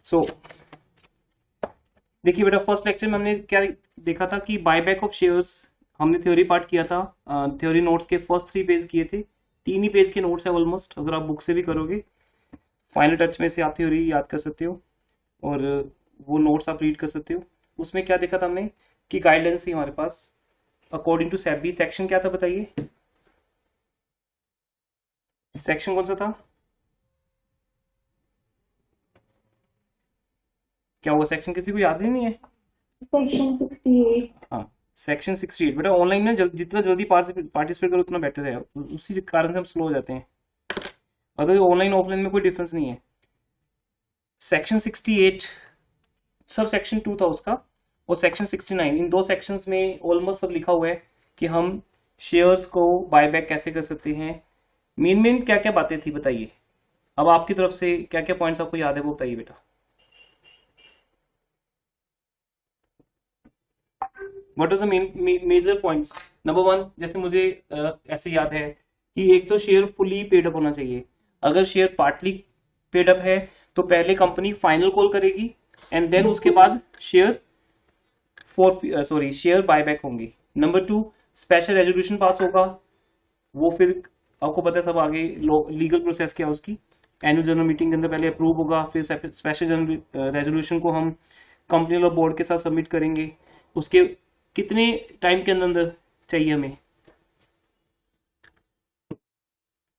सो देखिए बेटा, first lecture में हमने क्या देखा था कि बायबैक ऑफ शेयर्स, हमने थ्योरी पार्ट किया था। थ्योरी नोट्स के फर्स्ट 3 पेज किए थे, 3 ही पेज के नोट्स है ऑलमोस्ट। अगर आप बुक से भी करोगे, फाइनल टच में से आप थ्योरी याद कर सकते हो और वो नोट्स आप रीड कर सकते हो। उसमें क्या देखा था हमने कि गाइडलाइंस थी हमारे पास अकॉर्डिंग टू सेबी। सेक्शन क्या था बताइए, सेक्शन कौन सा था? क्या वो सेक्शन किसी को याद ही नहीं है? सेक्शन 68। हाँ, सेक्शन 68। बेटा ऑनलाइन में जितना जल्दी पार्टिसिपेट करो उतना बेटर है, उसी कारण से हम स्लो हो जाते हैं। अगर ऑनलाइन ऑफलाइन में कोई डिफरेंस नहीं है। सेक्शन 68 सब सेक्शन 2 था उसका, और सेक्शन 69, इन दो सेक्शंस में ऑलमोस्ट सब लिखा हुआ है कि हम शेयर्स को बायबैक कैसे कर सकते हैं। मेन मेन क्या क्या बातें थी बताइए। अब आपकी तरफ से क्या क्या पॉइंट्स आपको याद है वो बताइए बेटा। What is the main major points? Number 1, जैसे मुझे ऐसे याद है कि एक तो शेयर फुली पेड अप होना चाहिए। अगर शेयर पार्टली पेड अप है तो पहले कंपनी फाइनल कॉल करेगी एंड देन उसके बाद शेयर शेयर बायबैक होंगी। नंबर 2, स्पेशल रेजोल्यूशन पास होगा। वो फिर आपको पता है सब आगे लीगल प्रोसेस क्या है उसकी। एनुअल जनरल मीटिंग के अंदर पहले अप्रूव होगा, फिर स्पेशल जनरल रेजोल्यूशन को हम कंपनी लॉ बोर्ड के साथ सबमिट करेंगे। उसके कितने टाइम के अंदर अंदर चाहिए हमें?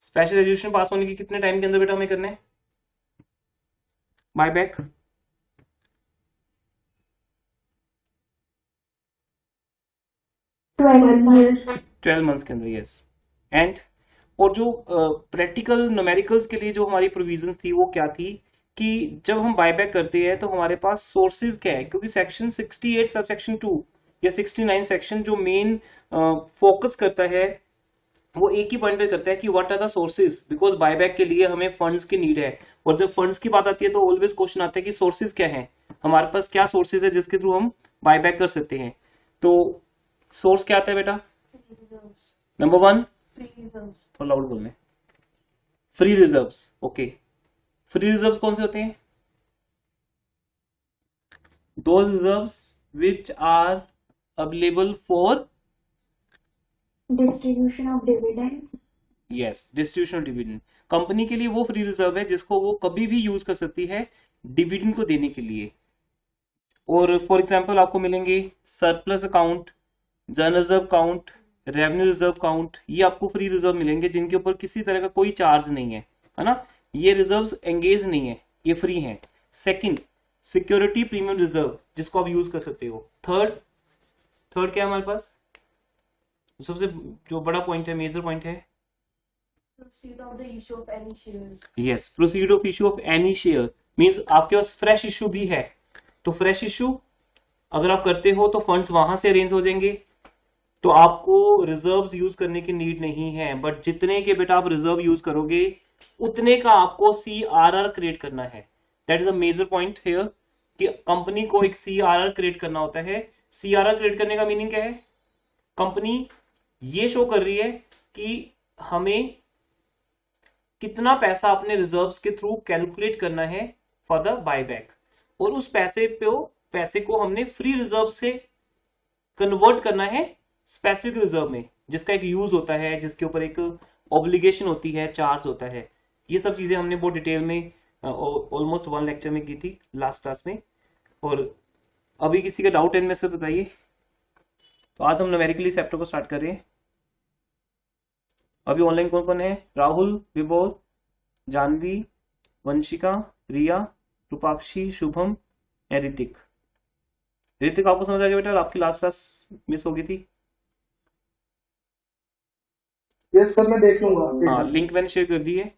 स्पेशल रेजोल्यूशन पास होने के कितने टाइम के अंदर बेटा हमें करना है बायबैक? 12 years। 12 मंथ्स के अंदर, यस। एंड और जो प्रैक्टिकल न्यूमेरिकल्स के लिए जो हमारी प्रोविजंस थी वो क्या थी कि जब हम बायबैक करते हैं तो हमारे पास सोर्सेज क्या है, क्योंकि सेक्शन 68 सब सेक्शन 2 या 69 सेक्शन जो मेन फोकस करता है वो एक ही पॉइंट पे करता है कि what are the sources, because buyback के लिए हमें फंड्स की नीड है। और जब फंड्स की बात आती है तो ऑलवेज क्वेश्चन आता है कि सोर्सेज क्या है, हमारे पास क्या सोर्सेज है जिसके थ्रू हम बायबैक कर सकते हैं। तो सोर्स क्या आता है बेटा? नंबर 1, थोड़ा लाउड बोलना है। Free reserves, okay. Free reserves कौन से होते हैं? Those reserves which are available for, distribution of dividend. Yes, distribution dividend. Company के लिए वो फ्री रिजर्व है जिसको वो कभी भी यूज कर सकती है डिविडेंड को देने के लिए। और फॉर एग्जांपल आपको मिलेंगे surplus account, general reserve account, revenue reserve account, ये आपको फ्री रिजर्व मिलेंगे जिनके ऊपर किसी तरह का कोई चार्ज नहीं है ना। ये रिजर्व्स एंगेज नहीं है, ये फ्री हैं। सेकंड, सिक्योरिटी प्रीमियम रिजर्व, जिसको आप यूज कर सकते हो। थर्ड, थर्ड क्या है हमारे पास? सबसे जो बड़ा पॉइंट है, मेजर पॉइंट है, Proceed of the issue of any shares। Yes, proceed of issue of any share. Means आपके पास फ्रेश इशू भी है, तो फ्रेश इशू अगर आप करते हो तो फंड्स वहां से अरेंज हो जाएंगे, तो आपको रिजर्व्स यूज करने की नीड नहीं है। बट जितने के बेटा आप रिजर्व यूज करोगे उतने का आपको CRR क्रिएट करना है। That is a major point here कि कंपनी को एक CRR क्रिएट करना होता है। CRR क्रिएट करने का मीनिंग क्या है? कंपनी ये शो कर रही है कि हमें कितना पैसा अपने रिजर्व्स के थ्रू कैलकुलेट करना है फॉर द बायबैक, और उस पैसे को हमने फ्री रिजर्व से कन्वर्ट करना है स्पेसिफिक रिजर्व में, जिसका एक यूज होता है, जिसके ऊपर एक ऑब्लिगेशन होती है, चार्ज होता है। ये सब चीजें हमने बहुत डिटेल में ऑलमोस्ट 1 लेक्चर में की थी लास्ट क्लास में। और अभी किसी का डाउट है इनमें से बताइए। तो आज हम न्यूमेरिकली चैप्टर को स्टार्ट कर रहे हैं। अभी ऑनलाइन कौन कौन है? राहुल, विभोर, जानवी, वंशिका, रिया, रूपाक्षी, शुभम या ऋतिक। ऋतिक आपको समझ आ गया बेटा? आपकी लास्ट क्लास मिस हो गई थी। यस सर, मैं देख लूंगा हाँ, एक लिंक मैंने शेयर कर दी है,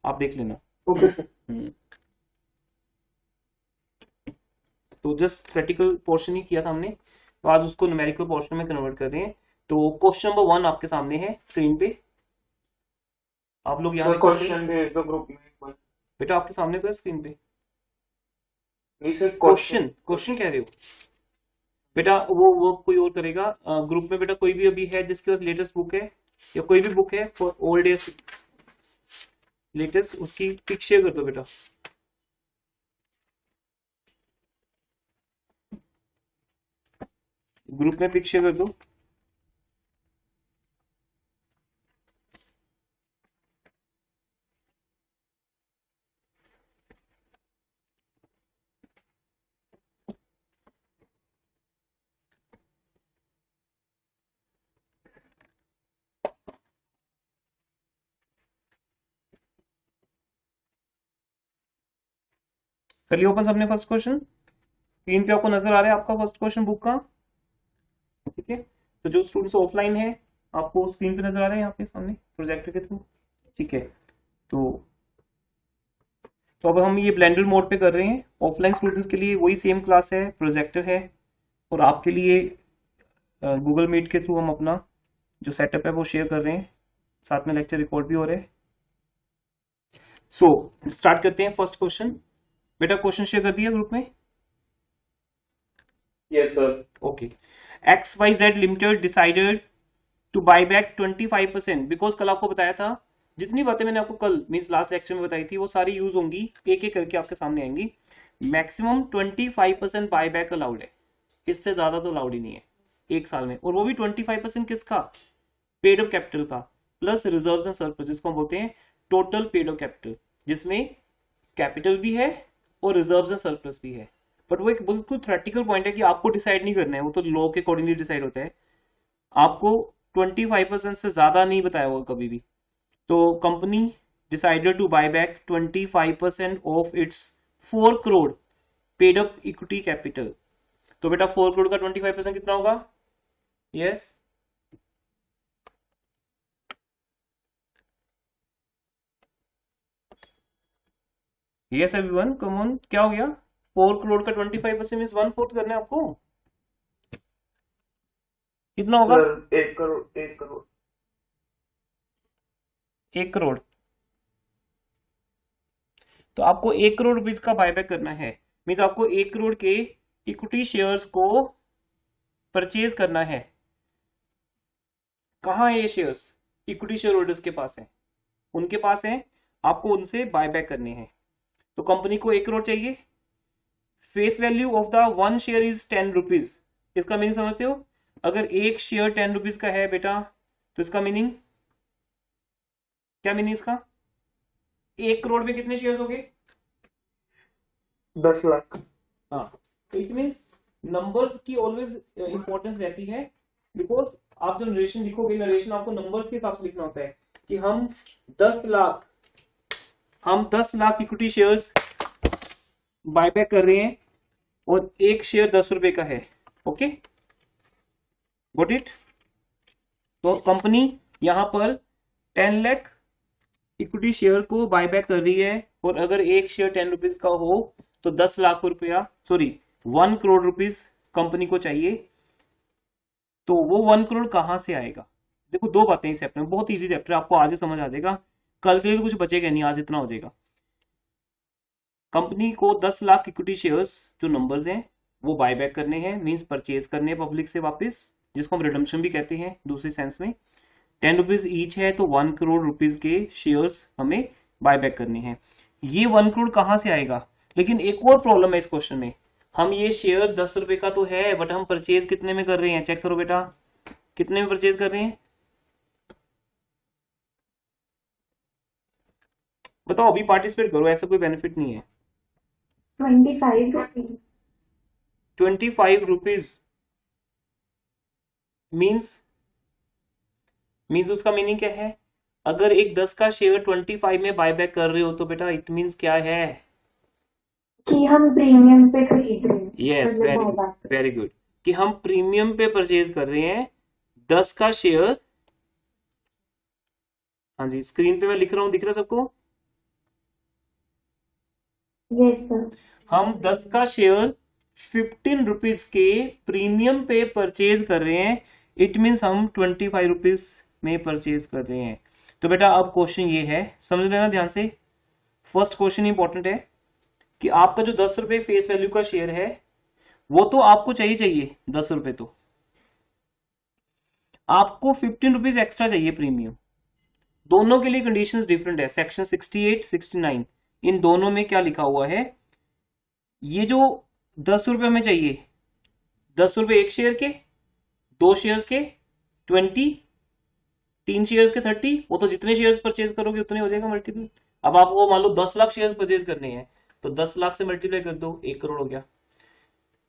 आप देख लेना। Okay sir. हम्म, तो जस्ट प्रैक्टिकल पोर्शन ही किया था हमने, तो आज उसको न्यूमेरिकल पोर्शन में कन्वर्ट कर रहे हैं। तो क्वेश्चन नंबर 1 आपके सामने है स्क्रीन पे, आप लोग यहाँ सर देख सकते हैं। क्वेश्चन भेज दो ग्रुप में एक बार। बेटा आपके सामने तो है स्क्रीन पे नहीं सर, क्वेश्चन। क्वेश्चन। क्वेश्चन कह रहे हो बेटा? वो कोई और करेगा ग्रुप में। बेटा कोई भी अभी है जिसके पास लेटेस्ट बुक है या कोई भी बुक है फॉर ओल्ड डेज लेटेस्ट, उसकी पिक शेयर कर दो बेटा। ग्रुप में पिक शेयर कर दो। कर लिया ओपन सबने फर्स्ट क्वेश्चन? स्क्रीन पे आपको नजर आ रहा है आपका फर्स्ट क्वेश्चन बुक का? ठीक है, तो जो स्टूडेंट्स ऑफलाइन है आपको स्क्रीन पे नजर आ रहा है यहाँ पे सामने प्रोजेक्टर के थ्रू। ठीक है, तो अब हम ये ब्लेंडर मोड पे कर रहे हैं। ऑफलाइन स्टूडेंट्स के लिए वही सेम क्लास है, प्रोजेक्टर है, और आपके लिए गूगल मीट के थ्रू हम अपना जो सेटअप है वो शेयर कर रहे हैं, साथ में लेक्चर रिकॉर्ड भी हो रहे हैं। सो स्टार्ट करते हैं फर्स्ट क्वेश्चन। बेटा क्वेश्चन शेयर कर दिया ग्रुप में? Yes sir. Okay, XYZ limited decided to buy back 25%। Because कल आपको बताया था, जितनी बातें मैंने आपको कल मींस लास्ट लेक्चर में बताई थी वो सारी यूज होंगी, एक एक करके आपके सामने आएंगी। मैक्सिमम 25% बाय बैक अलाउड है, इससे ज्यादा तो अलाउड ही नहीं है एक साल में, और वो भी 25% किसका? पेड अप कैपिटल का प्लस रिजर्व्स एंड सरप्लस, जिसको हम बोलते हैं टोटल पेड अप कैपिटल, जिसमें कैपिटल भी है और रिजर्व्स एंड सरप्लस भी है। बट वो एक बिल्कुल थ्योरेटिकल पॉइंट है कि आपको डिसाइड नहीं करना है, वो तो लॉ के अकॉर्डिंगली डिसाइड होता है। आपको 25% से ज्यादा नहीं बताया वो कभी भी। तो company decided to buy back 25% of its 4 crore paid up equity capital. तो बेटा 4 करोड़ का 25% कितना होगा? Yes, yes everyone come on, क्या हो गया? 4 करोड़ का 25% मींस 1/4 करना है आपको। कितना होगा? सर 1 करोड़ 1 करोड़ 1 करोड़। तो आपको 1 करोड़ रुपीज का बायबैक करना है, मींस आपको 1 करोड़ के इक्विटी शेयर्स को परचेज करना है। कहाँ है ये शेयर्स? इक्विटी शेयर होल्डर्स के पास है, उनके पास है, आपको उनसे बायबैक करने हैं। तो कंपनी को 1 करोड़ चाहिए। Face value of the 1 share is 10 rupees. इसका मीनिंग समझते हो? अगर एक शेयर 10 रुपीज का है बेटा, तो इसका मीनिंग क्या? मीनिंग इसका 1 करोड़ में कितने शेयर्स हो गए? 10 लाख। हाँ, इट मीन्स नंबर्स की ऑलवेज इंपॉर्टेंस रहती है, बिकॉज आप जो नरेशन लिखोगे, नरेशन आपको नंबर्स के हिसाब से लिखना होता है कि हम 10 लाख इक्विटी शेयर्स बायबैक कर रहे हैं और एक शेयर 10 रुपए का है। Okay, got it? तो कंपनी यहां पर 10 लाख इक्विटी शेयर को बायबैक कर रही है, और अगर एक शेयर 10 रुपीज का हो तो 10 लाख रुपया, सॉरी 1 करोड़ रुपीज कंपनी को चाहिए। तो वो 1 करोड़ कहां से आएगा? देखो दो बातें इस चैप्टर में, बहुत इजी चैप्टर, आपको आज ही समझ आ जाएगा, कल के लिए तो कुछ बचेगा नहीं, आज इतना हो जाएगा। कंपनी को 10 लाख इक्विटी शेयर्स जो नंबर्स हैं वो बायबैक करने हैं, मींस परचेज करने हैं पब्लिक से वापस, जिसको हम रिडम्पशन भी कहते हैं दूसरे सेंस में। 10 रुपीज ईच है, तो 1 करोड़ रुपीज के शेयर्स हमें बायबैक करने हैं। ये 1 करोड़ कहां से आएगा? लेकिन एक और प्रॉब्लम है इस क्वेश्चन में, हम ये शेयर 10 रुपए का तो है, बट हम परचेज कितने में कर रहे हैं? चेक करो बेटा, कितने में परचेज कर रहे हैं? बताओ, अभी पार्टिसिपेट करो, ऐसा कोई बेनिफिट नहीं है। 25 rupees. 25 रुपीज मीन्स उसका मीनिंग क्या है? अगर एक 10 का शेयर 25 में बायबैक कर रहे हो तो बेटा इट मीन्स क्या है? कि हम प्रीमियम पे खरीद रहे हैं। यस, मतलब वेरी गुड, कि हम प्रीमियम पे परचेज कर रहे हैं 10 का शेयर। हाँ जी, स्क्रीन पे मैं लिख रहा हूँ, दिख रहा है सबको? Yes sir. हम 10 का शेयर 15 रुपीज के प्रीमियम पे परचेज कर रहे हैं, इट मीन्स हम 25 रुपीज में परचेज कर रहे हैं। तो बेटा अब क्वेश्चन ये है, समझ लेना ध्यान से, फर्स्ट क्वेश्चन इंपॉर्टेंट है कि आपका जो 10 रुपए फेस वैल्यू का शेयर है वो तो आपको चाहिए 10 रुपए, तो आपको 15 रुपीज एक्स्ट्रा चाहिए प्रीमियम। दोनों के लिए कंडीशंस डिफरेंट है, सेक्शन 68 69 इन दोनों में क्या लिखा हुआ है? ये जो 10 रुपए में चाहिए, 10 रुपए एक शेयर के, 2 शेयर्स के 20, 3 शेयर्स के 30, वो तो जितने शेयर्स परचेज करोगे उतने हो जाएगा मल्टीपल। अब आपको मान लो 10 लाख शेयर्स परचेज करने हैं तो 10 लाख से मल्टीप्लाई कर दो, 1 करोड़ हो गया।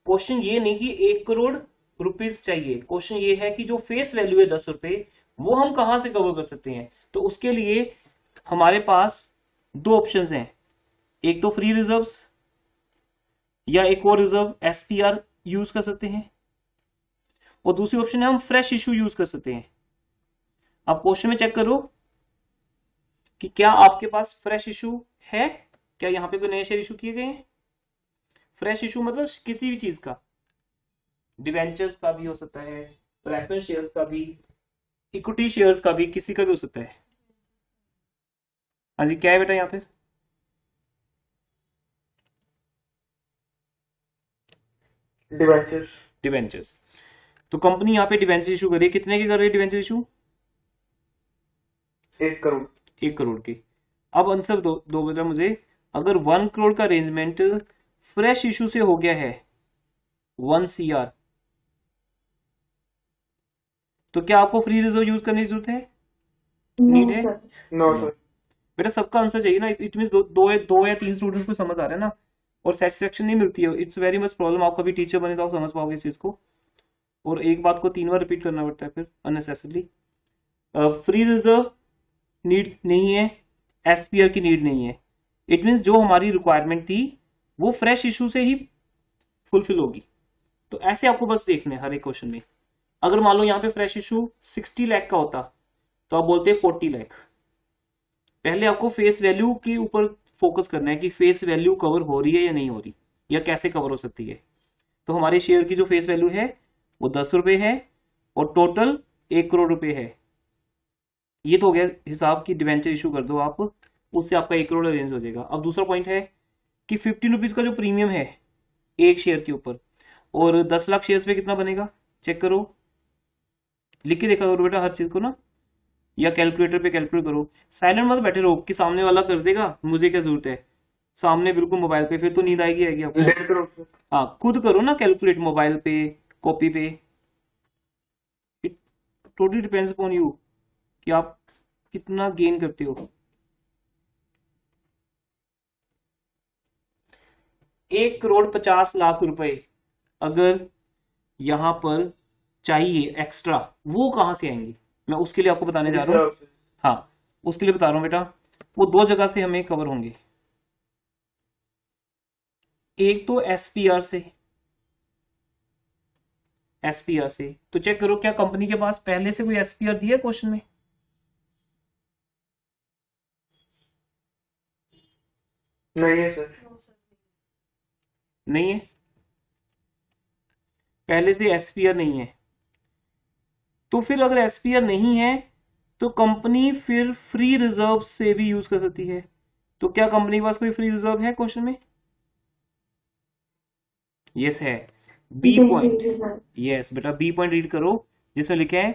क्वेश्चन ये नहीं कि 1 करोड़ रुपीज चाहिए, क्वेश्चन ये है कि जो फेस वैल्यू है 10 रुपए वो हम कहां से कवर कर सकते हैं। तो उसके लिए हमारे पास 2 ऑप्शंस हैं, एक तो फ्री रिजर्व्स या एक और रिजर्व एसपीआर यूज कर सकते हैं, और दूसरी ऑप्शन है हम फ्रेश इशू यूज कर सकते हैं। आप क्वेश्चन में चेक करो कि क्या आपके पास फ्रेश इशू है, क्या यहां पे कोई नए शेयर इशू किए गए हैं। फ्रेश इशू मतलब किसी भी चीज का, डिवेंचर्स का भी हो सकता है, प्रेफरेंस शेयर्स का भी, इक्विटी शेयर्स का भी, किसी का भी हो सकता है। हाँ जी, क्या है बेटा यहाँ पे? डिवेंचर्स। डिवेंचर्स। तो कंपनी यहाँ पे डिवेंचर इशू कर रही है, कितने की कर रही है डिवेंचर इशू? 1 करोड़। 1 करोड़ की। अब आंसर दो बेटा मुझे, अगर 1 करोड़ का अरेंजमेंट फ्रेश इशू से हो गया है 1 CR, तो क्या आपको फ्री रिजर्व यूज करने की जरूरत है, नीड है? No sir. बेटा सबका आंसर चाहिए ना, इट मीन दो या 3 स्टूडेंट्स को समझ आ रहा है ना, और सेटिस्फेक्शन नहीं मिलती है, इट्स वेरी मच प्रॉब्लम। आप कभी टीचर बने तो आप समझ पाओगे इस चीज को, और एक बात को 3 बार रिपीट करना पड़ता है फिर अननेसेसरली। फ्री रिजर्व नीड नहीं है, एसपीआर की नीड नहीं है, इट मीन जो हमारी रिक्वायरमेंट थी वो फ्रेश इशू से ही फुलफिल होगी। तो ऐसे आपको बस देखना है हर एक क्वेश्चन में। अगर मान लो यहाँ पे फ्रेश इशू 60 लाख का होता तो आप बोलते 40 लाख। पहले आपको फेस वैल्यू के ऊपर फोकस करना है कि फेस वैल्यू कवर हो रही है या नहीं हो रही, या कैसे कवर हो सकती है। तो हमारे शेयर की जो फेस वैल्यू है वो 10 रुपए है और टोटल 1 करोड़ रुपए है। ये तो हो गया हिसाब की डिवेंचर इशू कर दो आप, उससे आपका 1 करोड़ अरेंज हो जाएगा। अब दूसरा पॉइंट है कि 15 रुपीज का जो प्रीमियम है एक शेयर के ऊपर, और 10 लाख शेयर्स पे कितना बनेगा चेक करो, लिख के देखा करो बेटा हर चीज को ना, या कैलकुलेटर पे कैलकुलेट करो। साइलेंट मत बैठे रहो कि सामने वाला कर देगा मुझे क्या जरूरत है, सामने बिल्कुल मोबाइल पे, फिर तो नींद आएगी आपको। 1.5 करोड़ सर। हाँ खुद करो ना कैलकुलेट, मोबाइल पे, कॉपी पे, it totally depends upon you कि आप कितना गेन करते हो। 1 करोड़ 50 लाख रुपए अगर यहां पर चाहिए एक्स्ट्रा, वो कहां से आएंगे मैं उसके लिए आपको बताने जा रहा हूँ। हाँ उसके लिए बता रहा हूं बेटा, वो 2 जगह से हमें कवर होंगे। एक तो एसपीआर से, एसपीआर से तो चेक करो क्या कंपनी के पास पहले से कोई एसपीआर दिया है क्वेश्चन में? नहीं है सर। नहीं है, पहले से एसपीआर नहीं है। तो फिर अगर एसपीआर नहीं है तो कंपनी फिर फ्री रिजर्व से भी यूज कर सकती है। तो क्या कंपनी के पास कोई फ्री रिजर्व है क्वेश्चन में? यस है, बी पॉइंट। यस बेटा बी पॉइंट रीड करो जिसमें लिखा है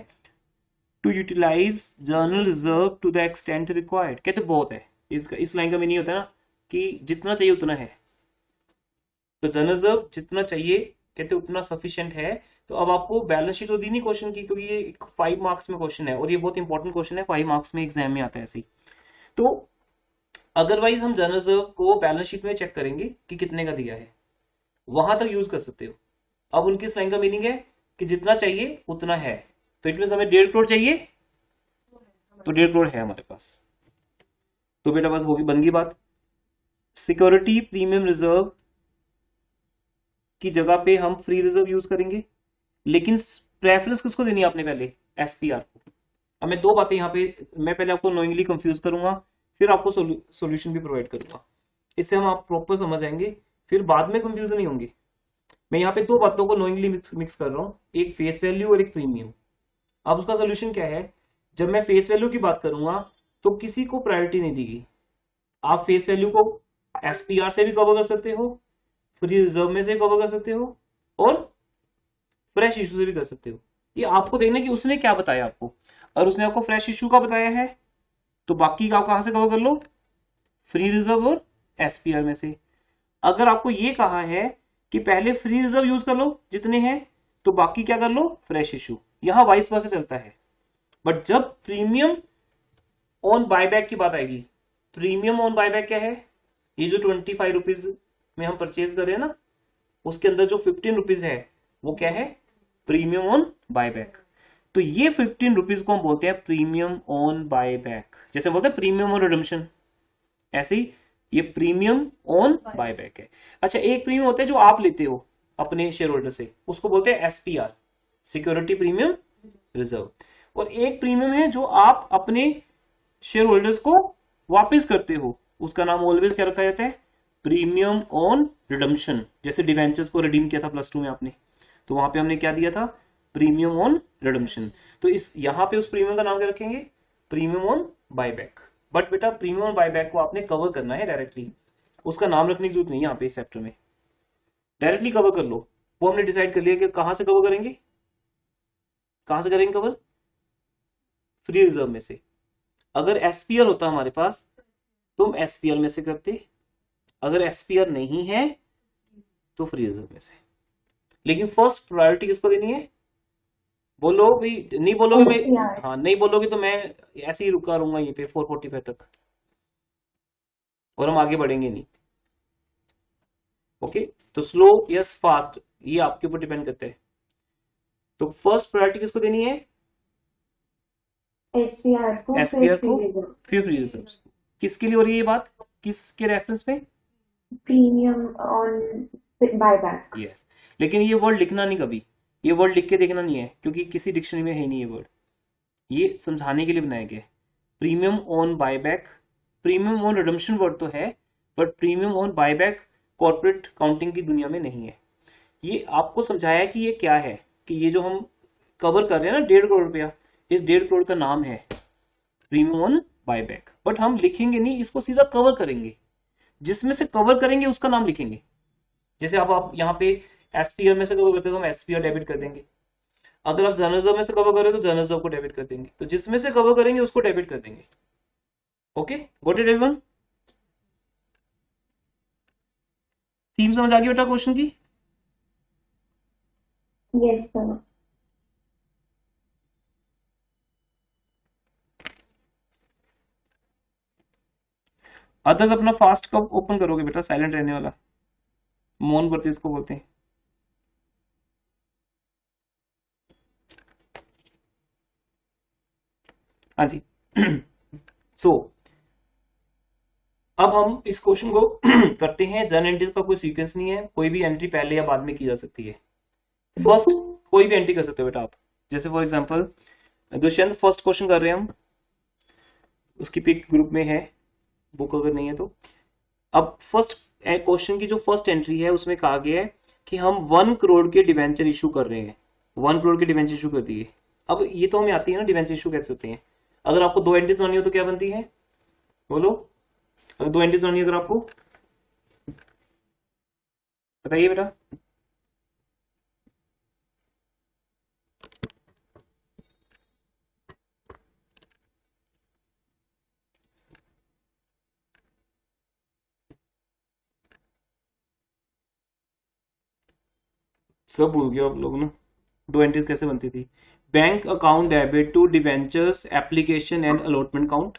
to utilise general reserve to the extent required. कहते बहुत है इसका, इस लाइन का मीनिंग होता है ना कि जितना चाहिए उतना है, तो जर्नल रिजर्व जितना चाहिए कहते उतना सफिशिएंट है। तो अब आपको बैलेंस शीट तो दी नहीं क्वेश्चन की, क्योंकि ये 5 मार्क्स में क्वेश्चन है और ये बहुत इंपॉर्टेंट क्वेश्चन है, 5 मार्क्स में एग्जाम में आता है ऐसे ही। तो अदरवाइज हम जर्नल रिजर्व को बैलेंस शीट में चेक करेंगे कि कितने का दिया है, वहां तक यूज कर सकते हो। अब उनकी इस लाइन का मीनिंग है कि जितना चाहिए उतना है, तो इट मीन हमें 1.5 करोड़ चाहिए तो 1.5 करोड़ है हमारे पास। तो बेटा बस होगी बन गई बात। सिक्योरिटी प्रीमियम रिजर्व की जगह पे हम फ्री रिजर्व यूज करेंगे, लेकिन प्रेफरेंस किसको देनी है आपने पहले? एसपीआर को। अब मैं 2 बातें यहाँ पे, मैं पहले आपको नोइंगली कंफ्यूज करूंगा फिर आपको सॉल्यूशन भी प्रोवाइड करूंगा, इससे हम आप प्रॉपर समझ आएंगे, फिर बाद में कंफ्यूजन नहीं होंगे। मैं यहाँ पे 2 बातों को नोइंगली मिक्स कर रहा हूँ, एक फेस वैल्यू और एक प्रीमियम। अब उसका सोल्यूशन क्या है, जब मैं फेस वैल्यू की बात करूंगा तो किसी को प्रायोरिटी नहीं देगी। आप फेस वैल्यू को एसपीआर से भी कवर कर सकते हो, फ्री रिजर्व में से कवर कर सकते हो, और फ्रेश इशू से भी कर सकते हो। ये आपको देखना कि उसने क्या बताया आपको। और उसने आपको फ्रेश इशू का बताया है तो बाकी का आप कहां से कवर कर लो? फ्री रिजर्व और एसपीआर में से। अगर आपको ये कहा है कि पहले फ्री रिजर्व यूज कर लो जितने हैं, तो बाकी क्या कर लो, फ्रेश इशू। यहां वाइस वर्सा चलता है। बट जब प्रीमियम ऑन बायबैक की बात आएगी, प्रीमियम ऑन बायबैक क्या है, ये जो 25 रुपीज में हम परचेज कर रहे हैं ना, उसके अंदर जो 15 रुपीज है वो क्या है, प्रीमियम ऑन बायबैक। तो ये 15 रुपीज को हम बोलते हैं प्रीमियम ऑन बायबैक। जैसे बोलते हैं प्रीमियम ऑन रिडम्पशन, ऐसे ही ये प्रीमियम ऑन बायबैक है। अच्छा, एक प्रीमियम होता है जो आप लेते हो अपने शेयर होल्डर से, उसको बोलते हैं एसपीआर, सिक्योरिटी प्रीमियम रिजर्व। और एक प्रीमियम है जो आप अपने शेयर होल्डर्स को वापस करते हो, उसका नाम ऑलवेज क्या रखा जाता है, प्रीमियम ऑन रिडम्पशन। जैसे डिवेंचर्स को रिडीम किया था +2 में आपने, तो वहां पे हमने क्या दिया था, प्रीमियम ऑन रिडम्पशन। तो इस यहां पे उस प्रीमियम का नाम क्या रखेंगे, प्रीमियम ऑन बायबैक। बट बेटा प्रीमियम ऑन बायबैक को आपने कवर करना है डायरेक्टली, उसका नाम रखने की जरूरत नहीं है यहाँ पे इस चैप्टर में, डायरेक्टली कवर कर लो। वो हमने डिसाइड कर लिया कि कहां से कवर करेंगे, कहां से करेंगे कवर, फ्री रिजर्व में से। अगर एसपीआर होता हमारे पास तो हम एसपीआर में से करते, अगर एसपीआर नहीं है तो फ्री रिजर्व में से। लेकिन फर्स्ट प्रायोरिटी किसको देनी है, बोलो भाई, नहीं बोलोगे मैं, हाँ नहीं बोलोगे तो मैं ऐसे ही रुका रहूंगा यहीं पे 445 तक, और हम आगे बढ़ेंगे नहीं। ओके, तो स्लो यस फास्ट ये आपके ऊपर डिपेंड करता है। तो फर्स्ट प्रायोरिटी किसको देनी है, एसपीआर को, एसपीआर को, फिर फ्री रिजर्व। किसके लिए हो रही है ये बात, किसके रेफरेंस में, प्रीमियम ऑन बायबैक। यस। लेकिन ये वर्ड लिखना नहीं कभी, ये वर्ड लिख के देखना नहीं है, क्योंकि किसी डिक्शनरी में है नहीं ये वर्ड, ये समझाने के लिए बनाया गया है। Premium on buyback, premium on redemption word तो है, but premium on buyback corporate counting की दुनिया में नहीं है। ये आपको समझाया कि ये क्या है, कि ये जो हम कवर कर रहे हैं ना 1.5 करोड़ रुपया, इस 1.5 करोड़ का नाम है प्रीमियम ऑन बायबैक। बट हम लिखेंगे नहीं, इसको सीधा कवर करेंगे, जिसमें से कवर करेंगे उसका नाम लिखेंगे। जैसे अब आप यहाँ पे एसपीआर में से कवर करते हो तो हम एसपीआर डेबिट कर देंगे, अगर आप जनरल रिजर्व में से कवर कर रहे हो तो जनरल रिजर्व को डेबिट कर देंगे, तो जिसमें से कवर करेंगे उसको डेबिट कर देंगे। Okay, got it everyone, theme समझ आ गई बेटा क्वेश्चन की। Yes sir. अदर्स अपना फास्ट कब ओपन करोगे बेटा, साइलेंट रहने वाला, मौन व्रत इसको बोलते हैं। हाँ जी सो अब हम इस क्वेश्चन को करते हैं। जर्नल एंट्रीज का कोई सीक्वेंस नहीं है, कोई भी एंट्री पहले या बाद में की जा सकती है। फर्स्ट कोई भी एंट्री कर सकते हो बेटा आप, जैसे for example Dushyant first question कर रहे हैं हम, उसकी पिक ग्रुप में है, बुक अगर नहीं है तो। अब फर्स्ट क्वेश्चन की जो फर्स्ट एंट्री है उसमें कहा गया है कि हम 1 करोड़ के डिवेंचर इशू कर रहे हैं, 1 करोड़ के डिवेंचर इशू कर दिए। अब ये तो हमें आती है ना डिवेंचर इशू कैसे होते हैं। अगर आपको 2 एंट्रीज बनानी हो तो क्या बनती है, बोलो, अगर 2 एंट्रीज बनानी है अगर आपको, बताइए बेटा। सब भूल गया आप लोग ना, 2 एंट्रीज कैसे बनती थी। Bank account debit to debentures application and allotment account,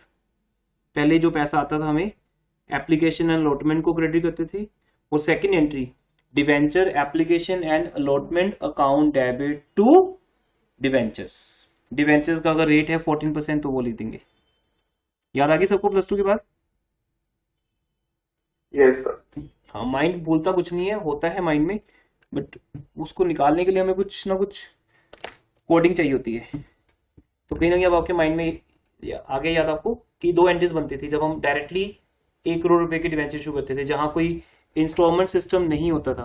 पहले जो पैसा आता था हमें एप्लीकेशन एंड अलॉटमेंट को क्रेडिट करते थे। और second entry debenture application and allotment account debit to debentures, debentures का अगर रेट है 14% तो वो लिख देंगे। याद आ गई सबको +2 के बाद। Yes sir. हाँ, माइंड भूलता कुछ नहीं है, होता है माइंड में, बट उसको निकालने के लिए हमें कुछ ना कुछ कोडिंग चाहिए होती है। तो कहीं ना कहीं अब आपके माइंड में आगे याद आपको कि 2 एंट्रीज बनती थी जब हम डायरेक्टली 1 करोड़ रुपए के डिवेंचर इशू करते थे, जहां कोई इंस्टॉलमेंट सिस्टम नहीं होता था।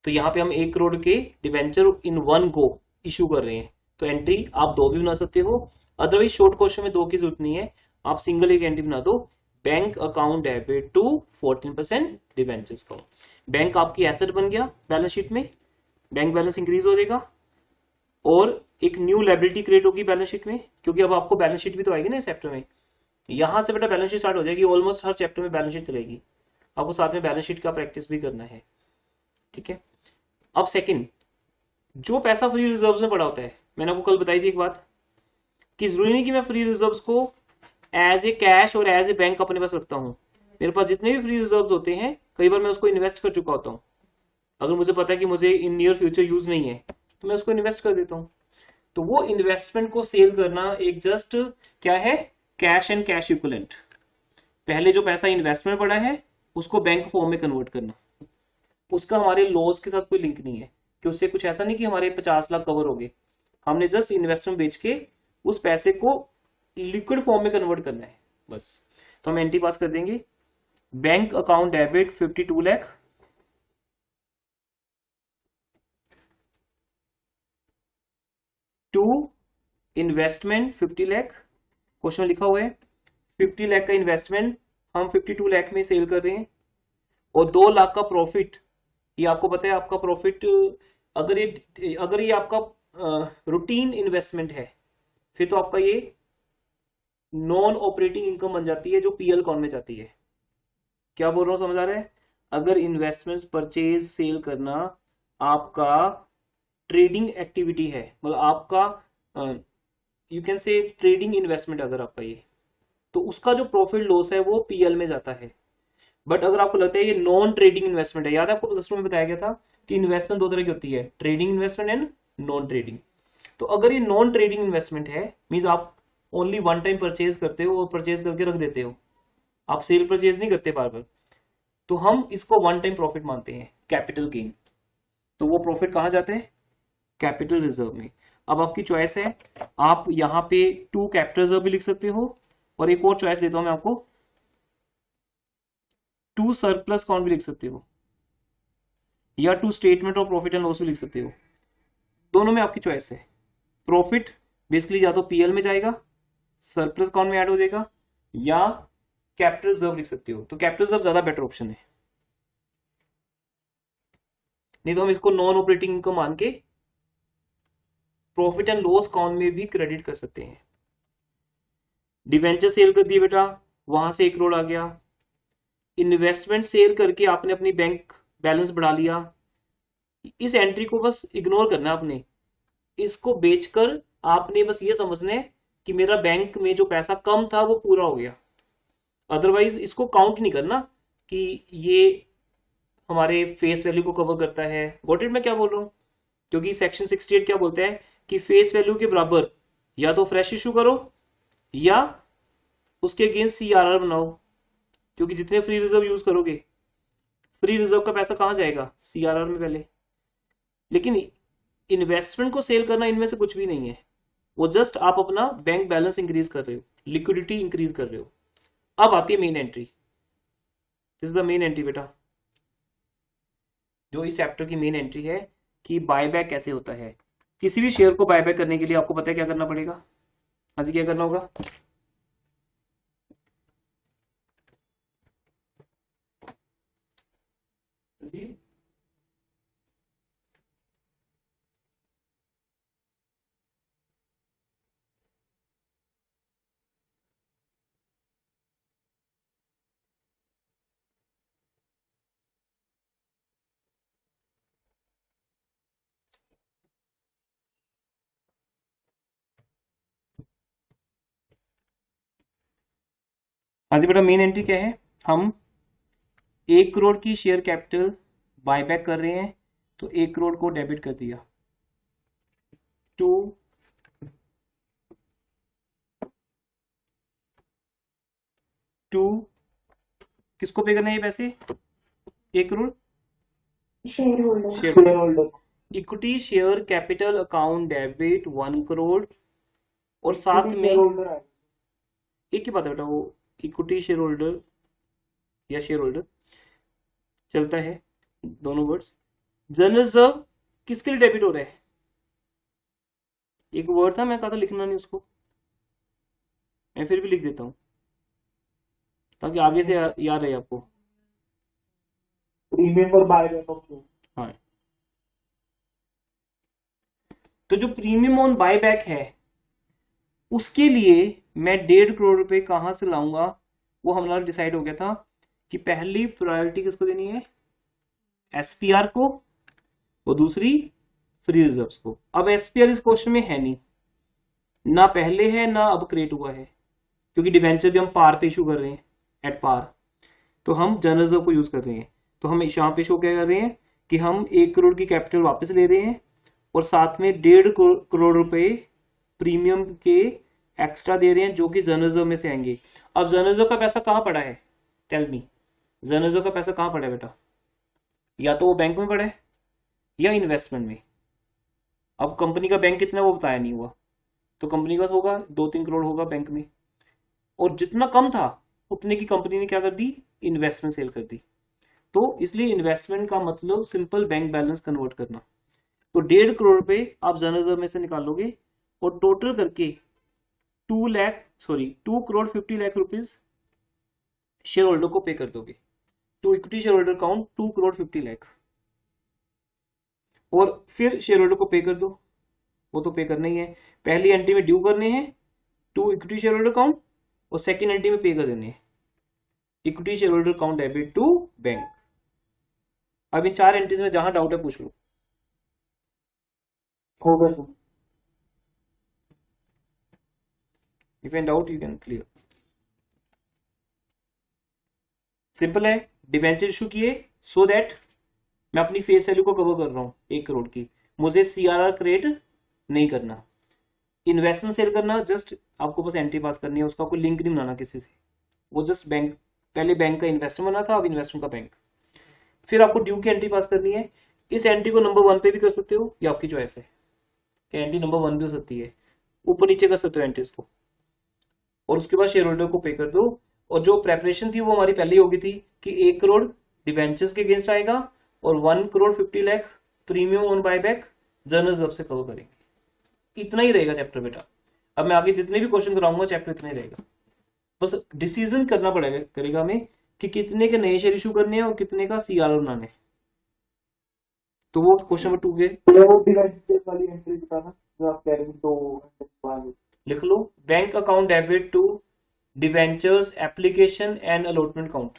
तो यहाँ पे हम 1 करोड़ के डिवेंचर इन 1 को इशू कर रहे हैं, तो एंट्री आप 2 भी बना सकते हो। अदरवाइज शॉर्ट क्वेश्चन में 2 की जरूरत नहीं है, आप सिंगल एक एंट्री बना दो, bank account debit to 14% debentures का। बैंक आपकी एसेट बन गया बैलेंस शीट में, बैंक बैलेंस इंक्रीज हो जाएगा और एक न्यू लायबिलिटी क्रिएट होगी बैलेंस शीट में, क्योंकि अब आपको बैलेंस शीट भी तो आएगी ना इस चैप्टर में। यहां से बेटा बैलेंस शीट स्टार्ट हो जाएगी, ऑलमोस्ट हर चैप्टर में बैलेंस शीट चलेगी, आपको साथ में बैलेंस शीट का प्रैक्टिस भी करना है, ठीक है। अब सेकंड, जो पैसा फ्री रिजर्व्स में पड़ा होता है, मैंने आपको कल बताई थी एक बात कि जरूरी नहीं कि मैं फ्री रिजर्व्स को एज ए कैश और एज ए बैंक अपने पास रखता हूँ। मेरे पास जितने भी फ्री रिजर्व्स होते हैं कई बार मैं उसको इन्वेस्ट कर चुका होता हूँ। अगर मुझे पता है कि मुझे इन नियर फ्यूचर यूज नहीं है तो मैं उसको इन्वेस्ट कर देता हूँ। तो वो इन्वेस्टमेंट को सेल करना एक जस्ट क्या है, कैश एंड कैश इक्विवेलेंट। पहले जो पैसा इन्वेस्टमेंट पड़ा है उसको बैंक फॉर्म में कन्वर्ट करना, उसका हमारे लॉस के साथ कोई लिंक नहीं है कि उससे कुछ ऐसा नहीं कि हमारे 50 लाख कवर हो गए। हमने जस्ट इन्वेस्टमेंट बेच के उस पैसे को लिक्विड फॉर्म में कन्वर्ट करना है बस। तो हम एंट्री पास कर देंगे, bank account debit 52 lakh to investment 50 lakh. Question में लिखा हुआ है 50 लाख का इन्वेस्टमेंट हम 52 लाख में सेल कर रहे हैं, और 2 लाख का प्रॉफिट। ये आपको पता है आपका प्रॉफिट अगर ये आपका रूटीन इन्वेस्टमेंट है फिर तो आपका ये नॉन ऑपरेटिंग इनकम बन जाती है जो पीएल अकाउंट में जाती है। क्या बोल रहा हूँ, समझ आ रहा है? अगर इन्वेस्टमेंट्स परचेज सेल करना आपका ट्रेडिंग एक्टिविटी है, मतलब आपका you can say trading investment अगर आपका ये, तो उसका जो प्रॉफिट लॉस है वो पीएल में जाता है। बट अगर आपको लगता है ये नॉन ट्रेडिंग इन्वेस्टमेंट है, याद है आपको प्लस टू में बताया गया था कि इन्वेस्टमेंट दो तरह की होती है, trading investment and non trading. तो अगर ये नॉन ट्रेडिंग इन्वेस्टमेंट है मींस आप ओनली वन टाइम परचेज करते हो और परचेज करके रख देते हो, आप सेल परचेज नहीं करते बार बार, तो हम इसको वन टाइम प्रॉफिट मानते हैं, कैपिटल गेन। तो वो प्रॉफिट कहाँ जाते हैं, कैपिटल रिजर्व में। अब आपकी चॉइस है, आप यहाँ पे टू कैपिटल रिजर्व भी लिख सकते हो, और एक और चॉइस देता हूं मैं आपको, टू सरप्लस अकाउंट भी लिख सकते हो, या टू statement of profit and loss भी लिख सकते हो। दोनों में आपकी चॉइस है। प्रॉफिट बेसिकली या तो पीएल में जाएगा, सरप्लस अकाउंट में ऐड हो जाएगा, या कैपिटल रिजर्व लिख सकते हो। तो कैपिटल रिजर्व ज्यादा बेटर ऑप्शन है, नहीं तो हम इसको नॉन ऑपरेटिंग इनकम मान के प्रॉफिट एंड लॉस अकाउंट में भी क्रेडिट कर सकते हैं। डिवेंचर सेल कर दिए बेटा, वहां से 1 करोड़ आ गया। इन्वेस्टमेंट सेल करके आपने अपनी बैंक बैलेंस बढ़ा लिया, इस एंट्री को बस इग्नोर करना है आपने। इसको बेचकर आपने बस ये समझना है कि मेरा बैंक में जो पैसा कम था वो पूरा हो गया। अदरवाइज इसको काउंट नहीं करना कि ये हमारे फेस वैल्यू को कवर करता है। गॉट इट मैं क्या बोल रहा हूँ? क्योंकि सेक्शन 68 क्या बोलते हैं कि फेस वैल्यू के बराबर या तो फ्रेश इशू करो या उसके अगेंस्ट सीआरआर बनाओ, क्योंकि जितने फ्री रिजर्व यूज करोगे फ्री रिजर्व का पैसा कहां जाएगा, सीआरआर में पहले। लेकिन इन्वेस्टमेंट को सेल करना इनमें से कुछ भी नहीं है, वो जस्ट आप अपना बैंक बैलेंस इंक्रीज कर रहे हो, लिक्विडिटी इंक्रीज कर रहे हो। अब आती है main entry, this is the main entry बेटा, जो इस चैप्टर की मेन एंट्री है कि बायबैक कैसे होता है। किसी भी शेयर को बायबैक करने के लिए आपको पता है क्या करना पड़ेगा, आज क्या करना होगा, हाँ जी बेटा मेन एंट्री क्या है, हम 1 करोड़ की शेयर कैपिटल बायबैक कर रहे हैं, तो 1 करोड़ को डेबिट कर दिया टू किसको पे करना है ये पैसे, 1 crore share holder. Share holder. Equity share capital account debit 1 crore, और साथ में एक ही बात है बेटा, वो इक्विटी शेयर होल्डर या शेयर होल्डर चलता है दोनों वर्ड्स। जनरल रिजर्व किसके लिए डेबिट हो रहा है, एक वर्ड था मैं कहा था लिखना नहीं उसको, मैं फिर भी लिख देता हूं ताकि आगे से याद रहे आपको। प्रीमियम और बायबैक ऑफ। हाँ, तो जो प्रीमियम ऑन बायबैक है उसके लिए मैं 1.5 करोड़ रुपए कहां से लाऊंगा, वो हमारा डिसाइड हो गया था कि पहली प्रायोरिटी किसको देनी है, एसपीआर को, और दूसरी फ्री रिजर्व्स को। अब एसपीआर इस क्वेश्चन में है नहीं, ना पहले है ना अब क्रिएट हुआ है, क्योंकि डिवेंचर भी हम पार पे इशू कर रहे हैं एट पार, तो हम जनरल रिजर्व को यूज कर रहे हैं। तो हम यहाँ पे शो क्या कर रहे हैं कि हम 1 करोड़ की कैपिटल वापस ले रहे हैं और साथ में 1.5 करोड़ रुपए प्रीमियम के एक्स्ट्रा दे रहे हैं जो कि जनरल रिजर्व में से आएंगे। अब जनरल रिजर्व का पैसा कहाँ पड़ा है, टेल मी, जनरल रिजर्व का पैसा कहाँ पड़ा है बेटा? या तो वो बैंक में पड़ा है या इन्वेस्टमेंट में। अब कंपनी का बैंक कितना वो बताया नहीं हुआ, तो कंपनी का होगा 2-3 करोड़ होगा बैंक में, और जितना कम था उतने की कंपनी ने क्या कर दी, इन्वेस्टमेंट सेल कर दी। तो इसलिए इन्वेस्टमेंट का मतलब सिंपल बैंक बैलेंस कन्वर्ट करना। तो 1.5 करोड़ रुपए आप जनरल रिजर्व में से निकालोगे और टोटल करके 2 crore 50 lakh rupees share holder को पे कर दोगे। तो equity share holder count 2 crore 50 lakh, और फिर शेयर होल्डर को पे कर दो, वो तो पे करना ही है। पहली एंट्री में ड्यू करने हैं to equity share holder account, और सेकेंड एंट्री में पे कर देने हैं equity share holder account debit to bank. अब इन 4 एंट्रीज में जहां डाउट है पूछ लो। हो गया sir. If in doubt you can clear. Simple है, डिबेंचर इशू किए सो दैट मैं अपनी फेस वैल्यू को कवर कर रहा हूं 1 करोड़ की, मुझे सीआरआर क्रिएट नहीं करना। इन्वेस्टमेंट सेल करना जस्ट आपको बस एंट्री पास करनी है, उसका कोई लिंक नहीं बनाना किसी से, वो जस्ट बैंक, पहले बैंक का इन्वेस्टमेंट बना था, अब इन्वेस्टमेंट का बैंक। फिर आपको ड्यू की एंट्री पास करनी है। इस एंट्री को नंबर 1 पे भी कर सकते हो, या आपकी चॉइस है कि एंट्री नंबर 1 भी हो सकती है, ऊपर नीचे कर सकते हो एंट्रीज को, और उसके बाद शेयर होल्डर को पे कर दो। और जो प्रेपरेशन थी वो हमारी पहले होगी थी कि 1 करोड़ डिबेंचर्स के अगेंस्ट आएगा और 1 crore 50 lakh premium on buyback general reserve से कवर करेंगे। इतना ही रहेगा चैप्टर बेटा। अब मैं आगे जितने भी क्वेश्चन कराऊंगा चैप्टर इतना ही रहेगा, बस डिसीजन करना पड़ेगा करेगा हमें कि कितने के नए शेयर इशू करने हैं और कितने का सीआरआर बनाने। तो वो क्वेश्चन नंबर 2 के वो डिवेंचर वाली एंट्री बताना जो आप कह रहे हैं, तो लिख लो, bank account debit to debentures application and allotment account.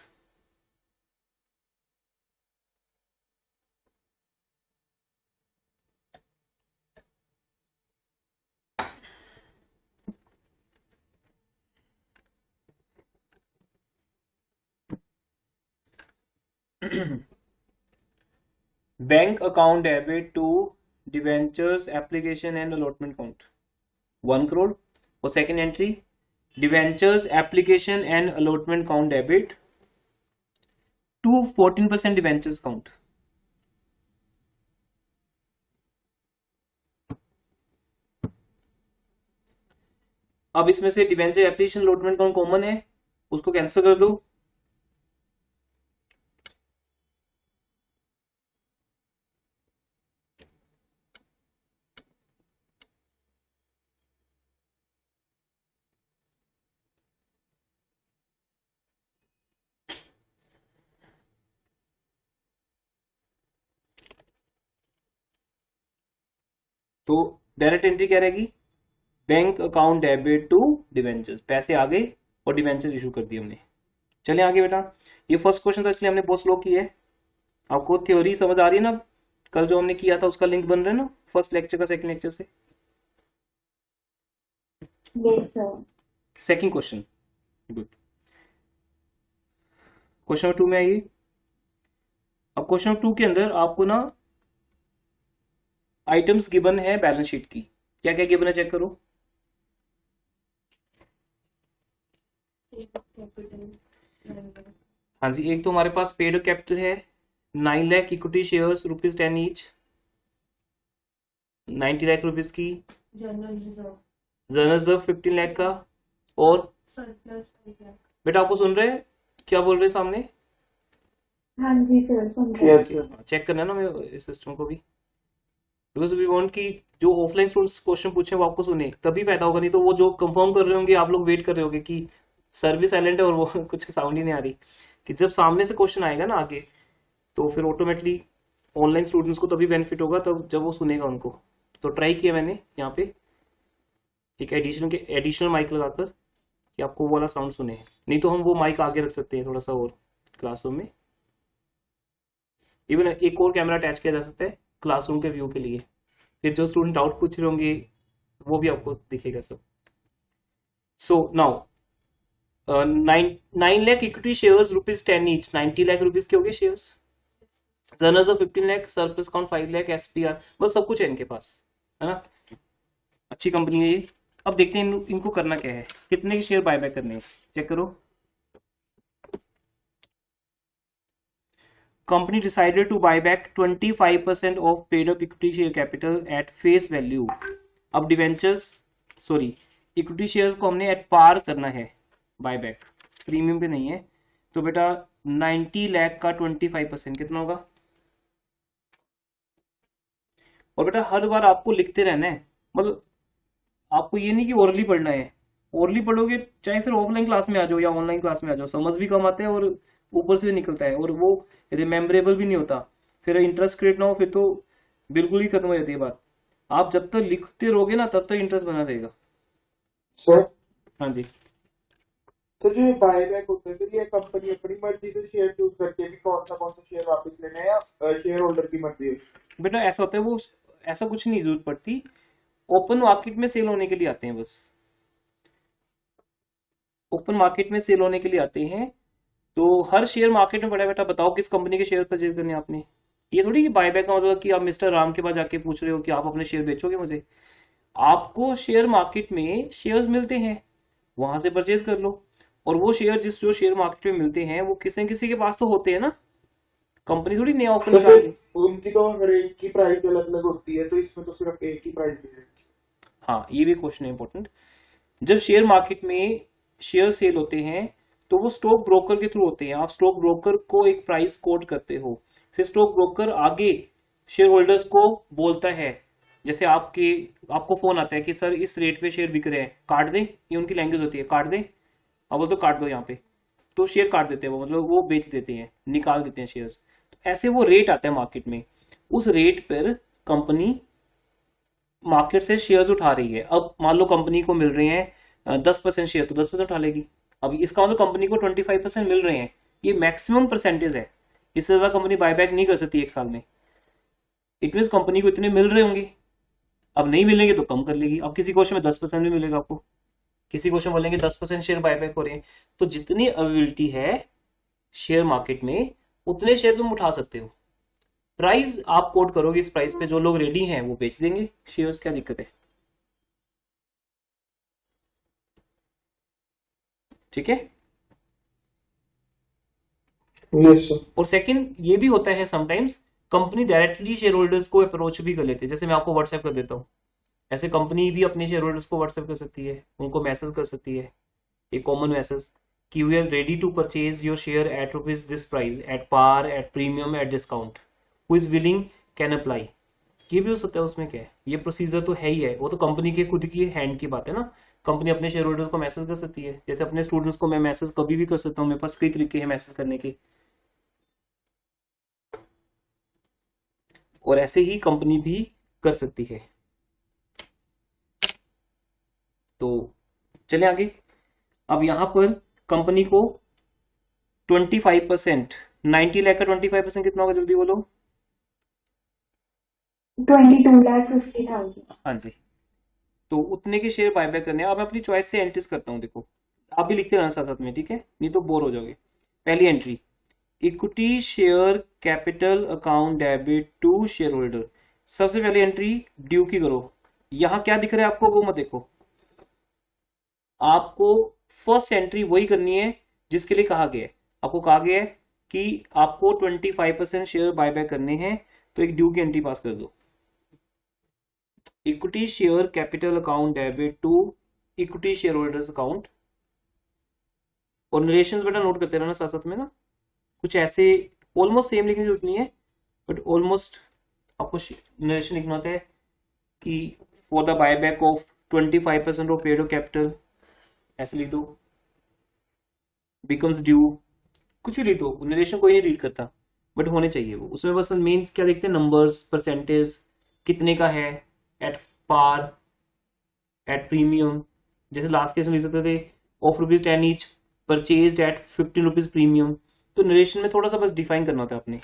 Bank account debit to debentures application and allotment account 1 crore, और second entry debentures application and allotment account debit to 14% debentures account. अब इसमें से debenture application allotment account common है, उसको cancel कर दो। तो direct entry क्या रहेगी, bank account debit to debentures, पैसे आ गए और डिवेंचर्स इशू कर दिए हमने। चलिए आगे बेटा, ये फर्स्ट क्वेश्चन था इसलिए हमने बहुत स्लो किया है। आपको थ्योरी समझ आ रही है ना, कल जो हमने किया था उसका लिंक बन रहा है ना फर्स्ट लेक्चर का सेकंड लेक्चर से। Yes, sir. Second question, good. Question number 2 में आइए। अब क्वेश्चन नंबर 2 के अंदर आपको ना आइटम्स गिवन है बैलेंस शीट की, क्या क्या गिवन है चेक करो। Capital. हाँ जी, एक तो हमारे पास पेड कैपिटल है 9 lakh, equity shares ₹10 each 90 lakh rupees की, General reserve. General reserve 15 lakh का, और Surplus 5 lakh. बेटा आपको सुन रहे हैं क्या बोल रहे हैं सामने? हाँ जी सर, सुन रहे हैं। Yes sir. चेक करना है ना मैं इस सिस्टम को भी, बिकॉज वी वांट कि जो ऑफलाइन स्टूडेंट्स क्वेश्चन पूछे वो आपको सुने, तभी फायदा होगा। नहीं तो वो जो कंफर्म कर रहे होंगे आप लोग वेट कर रहे होंगे कि सर्विस साइलेंट है और वो कुछ साउंड ही नहीं आ रही, कि जब सामने से क्वेश्चन आएगा ना आगे तो फिर ऑटोमेटिकली ऑनलाइन स्टूडेंट्स को तभी बेनिफिट होगा तब जब वो सुनेगा उनको। तो ट्राई किया मैंने यहाँ पे एक एडिशनल माइक लगाकर कि आपको वो वाला साउंड सुने, नहीं तो हम वो माइक आगे रख सकते हैं थोड़ा सा और क्लासरूम में। इवन एक और कैमरा अटैच किया जा सकता है क्लासरूम के व्यू के लिए, फिर जो स्टूडेंट डाउट पूछ रहे होंगे वो भी आपको दिखेगा सब। So now 9 lakh equity shares ₹10 each, 90 lakh rupees के हो गए shares. Runners of 15 lakh, surplus count 5 lakh, SPR, बस सब कुछ है इनके पास, है ना। अच्छी कंपनी है ये। अब देखते हैं इनको करना क्या है, कितने के शेयर बायबैक करने हैं, चेक करो। Company decided to buy back 25% of paid up equity share capital at face value. अब डिवेंचर्स सॉरी इक्विटी शेयर्स को हमने एट पार करना है बाय बैक, प्रीमियम पे नहीं है। तो बेटा 90 लाख का 25% कितना होगा। और बेटा हर बार आपको लिखते रहना है, मतलब आपको ये नहीं कि ओरली पढ़ना है, ओरली पढ़ोगे चाहे फिर ऑफलाइन क्लास में आ जाओ या ऑनलाइन क्लास में आ जाओ, समझ भी कम आता है और ऊपर से निकलता है और वो रिमेम्बरेबल भी नहीं होता, फिर इंटरेस्ट क्रिएट ना हो फिर तो बिल्कुल ही खत्म हो जाती है बात। आप जब तक लिखते रहोगे ना तब तक इंटरेस्ट बना रहेगा। सर हाँ जी। तो जो बायबैक होता है सर, ये कंपनी अपनी मर्जी से शेयर चूज करती है कि कौन सा शेयर वापस लेना है या शेयर होल्डर की मर्जी है? बेटा ऐसा होता है, वो ऐसा कुछ नहीं जरूरत पड़ती, ओपन मार्केट में सेल होने के लिए आते हैं, बस ओपन मार्केट में सेल होने के लिए आते हैं। तो हर शेयर मार्केट में पड़ा, बेटा बताओ किस कंपनी के शेयर परचेज करने हैं आपने। ये थोड़ी कि बायबैक का मतलब कि आप मिस्टर राम के पास जाके पूछ रहे हो कि आप अपने शेयर बेचोगे मुझे। आपको शेयर मार्केट में शेयर्स मिलते हैं, वहां से परचेज कर लो। और वो शेयर जो शेयर मार्केट में मिलते हैं वो किसी न किसी के पास तो होते हैं ना, कंपनी थोड़ी नया ऑफर तो निकाल फिर उनकी तो हर एक की प्राइस अलग अलग होती है, तो इसमें तो सिर्फ एक ही प्राइस मिलेगी। हाँ ये भी क्वेश्चन है इंपॉर्टेंट। जब शेयर मार्केट में शेयर सेल होते हैं तो वो स्टॉक ब्रोकर के थ्रू होते हैं, आप स्टॉक ब्रोकर को एक प्राइस कोट करते हो, फिर स्टॉक ब्रोकर आगे शेयर होल्डर्स को बोलता है। जैसे आपको फोन आता है कि सर इस रेट पे शेयर बिक रहे हैं, काट दें, ये उनकी लैंग्वेज होती है, काट दें। अब बोल तो काट दो यहाँ पे, तो शेयर काट देते हैं वो, मतलब वो बेच देते हैं, निकाल देते हैं शेयर्स। तो ऐसे वो रेट आता है मार्केट में, उस रेट पर कंपनी मार्केट से शेयर्स उठा रही है। अब मान लो कंपनी को मिल रहे हैं 10% शेयर, तो 10% उठा लेगी। अब इसका मतलब कंपनी को 25% मिल रहे हैं, ये मैक्सिमम परसेंटेज है, इससे ज्यादा कंपनी बायबैक नहीं कर सकती एक साल में। इट मीन कंपनी को इतने मिल रहे होंगे, अब नहीं मिलेंगे तो कम कर लेगी। अब किसी क्वेश्चन में 10% भी मिलेगा आपको, किसी क्वेश्चन बोलेंगे 10% शेयर बायबैक हो रहे हैं। तो जितनी अवेलेबिलिटी है शेयर मार्केट में उतने शेयर तुम उठा सकते हो। प्राइस आप कोट करोगे, इस प्राइस पे जो लोग रेडी हैं वो बेच देंगे शेयर्स, क्या दिक्कत है। ठीक है। Yes sir. और सेकंड ये भी होता है sometimes company directly share holders को अप्रोच भी कर लेते हैं, जैसे मैं आपको व्हाट्सएप कर देता हूँ, ऐसे कंपनी भी अपने शेयर होल्डर्स को व्हाट्सएप कर सकती है, उनको मैसेज कर सकती है, एक कॉमन मैसेज कि we are ready to purchase your share at rupees this price, at par, at premium, at discount, who is willing can apply. ये भी हो सकता है, उसमें क्या है, ये प्रोसीजर तो है ही है, वो तो कंपनी के खुद की हैंड की बात है ना। कंपनी अपने शेयर होल्डर्स को मैसेज कर सकती है, जैसे अपने स्टूडेंट्स को मैं मैसेज कभी भी कर सकता हूँ, मेरे पास कई तरीके हैं मैसेज करने के। और ऐसे ही कंपनी भी कर सकती है। तो चले आगे। अब यहां पर कंपनी को 25%, 90 लाख का 25% कितना होगा, जल्दी बोलो। 22,50,000. हाँ जी, तो उतने के शेयर बायबैक करने हैं। अब मैं अपनी चॉइस से एंट्रीज करता हूँ, देखो आप भी लिखते रहना साथ साथ में, ठीक है, नहीं तो बोर हो जाओगे। पहली एंट्री, equity share capital account debit to share holder. सबसे पहली एंट्री ड्यू की करो। यहां क्या दिख रहा है आपको वो मत देखो, आपको फर्स्ट एंट्री वही करनी है जिसके लिए कहा गया है। आपको कहा गया है कि आपको 25% शेयर बायबैक करने हैं, तो एक ड्यू की एंट्री पास कर दो, equity share capital account debit to equity share holders account. और नरेशंस बेटा नोट करते रहना साथ साथ में ना, कुछ ऐसे ऑलमोस्ट सेम लिखने की जरूरत नहीं है, बट ऑलमोस्ट आपको नरेशन लिखना होता है कि for the buyback of 25% of paid capital, ऐसे लिख दो, बिकम्स ड्यू, कुछ भी लिख दो, नरेशन कोई नहीं रीड करता, बट होने चाहिए वो। उसमें बस मेन क्या देखते हैं, नंबर्स, परसेंटेज कितने का है, एट पार, एट प्रीमियम, जैसे लास्ट केस में लिख सकते थे of ₹10 each, purchased at 15 rupees premium. तो नरेशन में थोड़ा सा बस डिफाइन करना था आपने।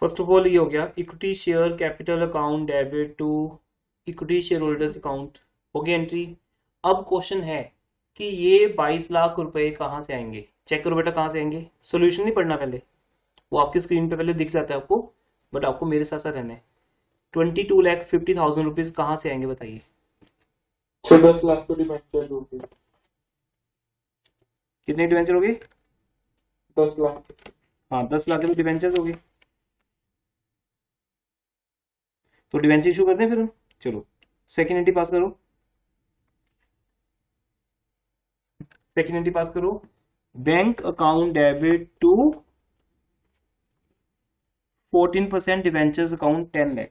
फर्स्ट ऑफ ऑल ये हो गया equity share capital account debit to equity share holders account, हो गई एंट्री। अब क्वेश्चन है कि ये 22 लाख रुपए कहाँ से आएंगे, चेक करो बेटा कहाँ से आएंगे। सोल्यूशन नहीं पढ़ना पहले, वो आपकी स्क्रीन पे पहले दिख जाता है आपको, बट आपको मेरे साथ साथ रहना है। 22,50,000 रुपीज कहाँ से आएंगे बताइए। 10 लाख तो डिबेंचर होगी। कितने डिवेंचर हो गए? 10 लाख। हाँ 10 लाख के तो डिवेंचर हो गए, तो डिवेंचर इशू करते हैं फिर हम। चलो सेकेंड एंट्री पास करो, सेकेंड एंट्री पास करो। Bank account debit to 14% debentures account 10 lakh.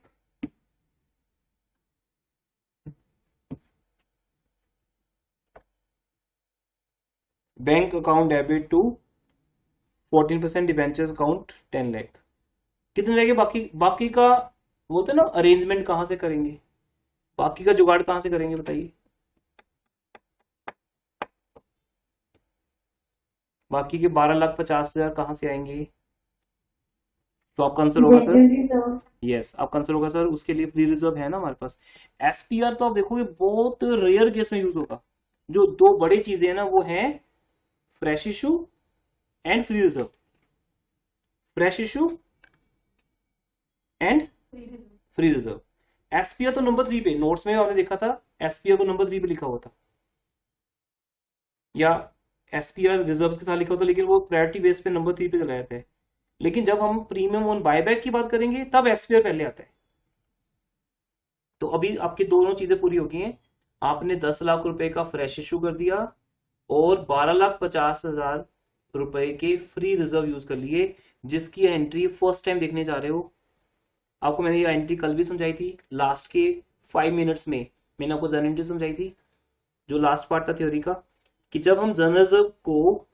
Bank account debit to 14% debentures account 10 lakh. कितने लगे बाकी? बाकी का वो होता है ना अरेंजमेंट कहां से करेंगे, बाकी का जुगाड़ कहां से करेंगे बताइए। बाकी के 12,50,000 कहां से आएंगे? तो आपका आंसर होगा सर, यस आपका आंसर होगा सर, उसके लिए फ्री रिजर्व है ना हमारे पास। एसपीआर तो आप देखोगे बहुत रेयर केस में यूज होगा। जो दो बड़ी चीजें हैं ना वो है fresh issue and free reserve. Fresh issue and free reserve. SPR तो नंबर 3 पे, नोट्स में आपने देखा था एसपीआर को नंबर 3 पे लिखा हुआ था, या एसपीआर रिजर्व्स के साथ लिखा होता, लेकिन वो प्रायोरिटी बेस पे नंबर 3 पे चला जाता है। लेकिन जब हम प्रीमियम ऑन बायबैक की बात करेंगे तब एसपीआर पहले आता है। तो अभी आपकी दोनों चीजें पूरी हो गई हैं। आपने 10 लाख रुपए का फ्रेश इशू कर दिया और 12,50,000 रुपए के फ्री रिजर्व यूज कर लिए, जिसकी एंट्री फर्स्ट टाइम देखने जा रहे हो। आपको मैंने ये एंट्री कल भी समझाई थी, लास्ट के 5 मिनट्स में मैंने आपको जर्नल एंट्री समझाई थी, जो लास्ट पार्ट था थ्योरी का, कि जब हम जर्नल रिजर्व को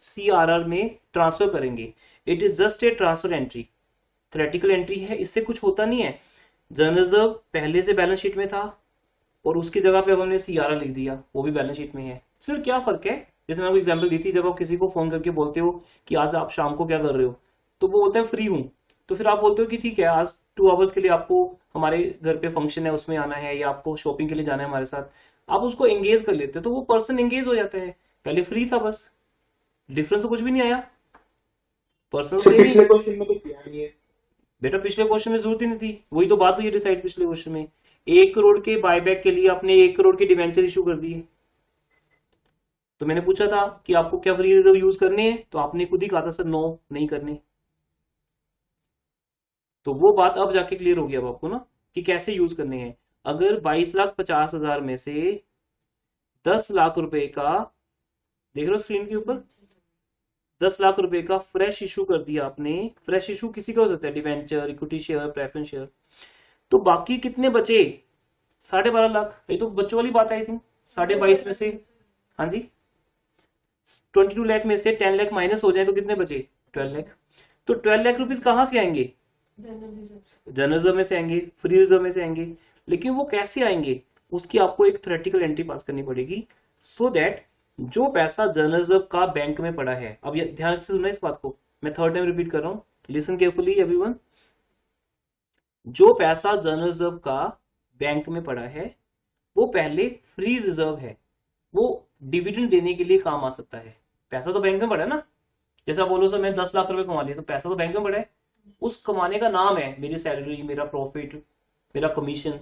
सीआरआर में ट्रांसफर करेंगे, it is just a transfer entry, theoretical entry है, इससे कुछ होता नहीं है। जर्नल रिजर्व पहले से बैलेंस शीट में था और उसकी जगह पे अब हमने सीआरआर लिख दिया, वो भी बैलेंस शीट में है। सिर्फ क्या फर्क है, जैसे मैंने एग्जांपल दी थी, जब आप किसी को फोन करके बोलते हो कि आज आप शाम को क्या कर रहे हो, तो वो बोलता है फ्री हूं, तो फिर आप बोलते हो कि ठीक है आज 2 आवर्स के लिए आपको हमारे घर पे फंक्शन है उसमें आना है, या आपको शॉपिंग के लिए जाना है हमारे साथ, आप उसको एंगेज कर लेते हो, तो वो पर्सन एंगेज हो जाता है। पहले फ्री था बस, डिफरेंस तो कुछ भी नहीं आया, पर्सन तो सेम ही। पिछले क्वेश्चन में तो किया नहीं है बेटा पिछले क्वेश्चन में जरूरत ही नहीं थी, वही तो बात हुई है डिसाइड पिछले क्वेश्चन में। 1 करोड़ के बायबैक के लिए आपने 1 करोड़ के डिवेंचर इशू कर दिए, तो मैंने पूछा था कि आपको क्या फ्री रिजर्व यूज करने हैं, तो आपने खुद ही कहा था सर नो नहीं करने। तो वो बात अब जाके क्लियर हो गया अब आपको ना कि कैसे यूज करने हैं। अगर 22,50,000 में से 10 लाख रुपए का, देख रहे हो स्क्रीन के ऊपर, 10 लाख रुपए का फ्रेश इशू कर दिया आपने, फ्रेश इशू किसी का हो सकता है, debenture, equity share, preference share, तो बाकी कितने बचे? 12.5 लाख। ये तो बच्चों वाली बात आई थी, 22.5 में से, हाँ जी 22 लाख में से 10 लाख माइनस हो जाए तो कितने बचे? 12 लाख। तो 12 लाख रुपीज कहां से आएंगे? जनरल रिजर्व में से आएंगे, फ्री रिजर्व में से आएंगे। लेकिन वो कैसे आएंगे, उसकी आपको एक थ्योरेटिकल एंट्री पास करनी पड़ेगी, सो दैट जो पैसा जनरल रिजर्व का बैंक में पड़ा है, अब ध्यान से सुनना इस बात को, मैं थर्ड टाइम रिपीट कर रहा हूं, लिसन केयरफुली एवरीवन। जो पैसा जनरल रिजर्व का बैंक में पड़ा है वो पहले फ्री रिजर्व है, वो डिविडेंड देने के लिए काम आ सकता है। पैसा तो बैंक में पड़ा है ना, जैसा बोलो सर मैं 10 लाख रुपए कमा लिया, तो पैसा तो बैंक में पड़ा है, उस कमाने का नाम है मेरी सैलरी, मेरा प्रॉफिट, मेरा कमीशन।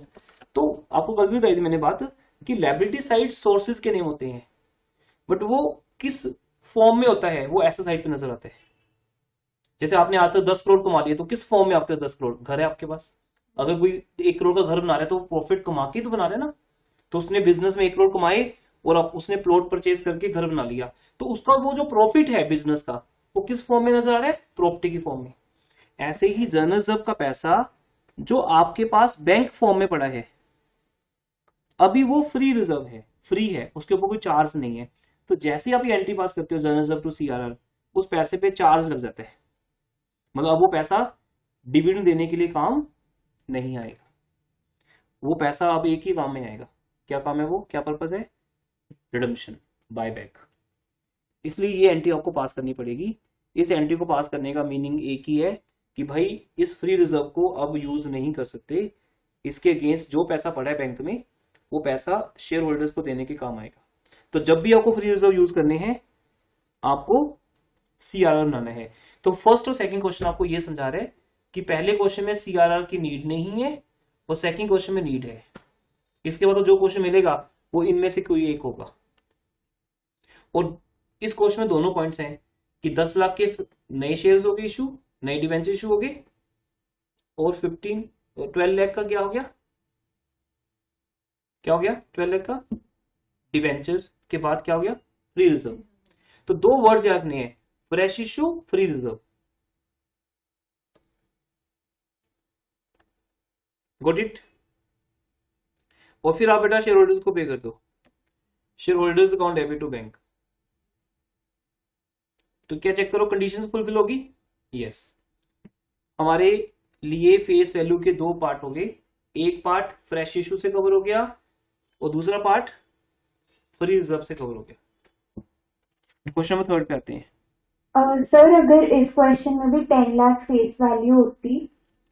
तो आपको कल भी बताई थी मैंने बात कि लायबिलिटी साइड सोर्सेज के नेम होते हैं, बट वो किस फॉर्म में होता है वो ऐसा साइड पे नजर आता है। जैसे आपने आज तक 10 करोड़ कमा लिया, तो किस फॉर्म में आपके 10 करोड़? घर है आपके पास। अगर कोई 1 करोड़ का घर बना रहा है तो प्रॉफिट कमा के तो बना रहा है ना, तो उसने बिजनेस में 1 करोड़ कमाए और अब उसने प्लॉट परचेज करके घर बना लिया, तो उसका वो जो प्रॉफिट है बिजनेस का वो किस फॉर्म में नजर आ रहा है? प्रॉपर्टी की फॉर्म में। ऐसे ही जनरल रिजर्व का पैसा जो आपके पास बैंक फॉर्म में पड़ा है, अभी वो फ्री रिजर्व है, फ्री है, उसके ऊपर कोई चार्ज नहीं है। तो जैसे आप ये एंट्री पास करते हो जनरल रिजर्व टू सीआरआर, उस पैसे पे चार्ज लग जाता है, मतलब अब वो पैसा डिविडेंड देने के लिए काम नहीं आएगा, वो पैसा अब एक ही काम में आएगा। क्या काम है वो, क्या पर्पस है? Redemption, buyback. इसलिए ये एंट्री आपको पास करनी पड़ेगी। इस एंट्री को पास करने का मीनिंग एक ही है कि भाई इस फ्री रिजर्व को अब यूज नहीं कर सकते, इसके अगेंस्ट जो पैसा पड़ा है बैंक में वो पैसा शेयर होल्डर्स को देने के काम आएगा। तो जब भी आपको फ्री रिजर्व यूज करने हैं आपको सीआरआर बनाना है। तो फर्स्ट और सेकंड क्वेश्चन आपको ये समझा रहे हैं कि पहले क्वेश्चन में सीआरआर की नीड नहीं है और सेकंड क्वेश्चन में नीड है। इसके बाद तो जो क्वेश्चन मिलेगा वो इनमें से कोई एक होगा। और इस क्वेश्चन में दोनों पॉइंट्स हैं कि 10 लाख के नए शेयर्स हो गए इशू, नए डिवेंचर इशू हो गए, और 12 लाख का क्या हो गया, 12 लाख का डिवेंचर के बाद क्या हो गया, फ्री रिजर्व। तो दो वर्ड्स याद नहीं है, fresh issue, free reserve. Got it. और फिर आप बेटा शेयर होल्डर्स को पे कर दो, share holders account debit to bank. तो क्या चेक करो कंडीशंस फुलफिल होगी, यस। हमारे लिए फेस वैल्यू के दो पार्ट हो गए, एक पार्ट फ्रेश इशू से कवर हो गया और दूसरा पार्ट फ्री रिजर्व से कवर हो गया। क्वेश्चन नंबर 3 पे आते हैं। सर अगर इस क्वेश्चन में भी 10 लाख फेस वैल्यू होती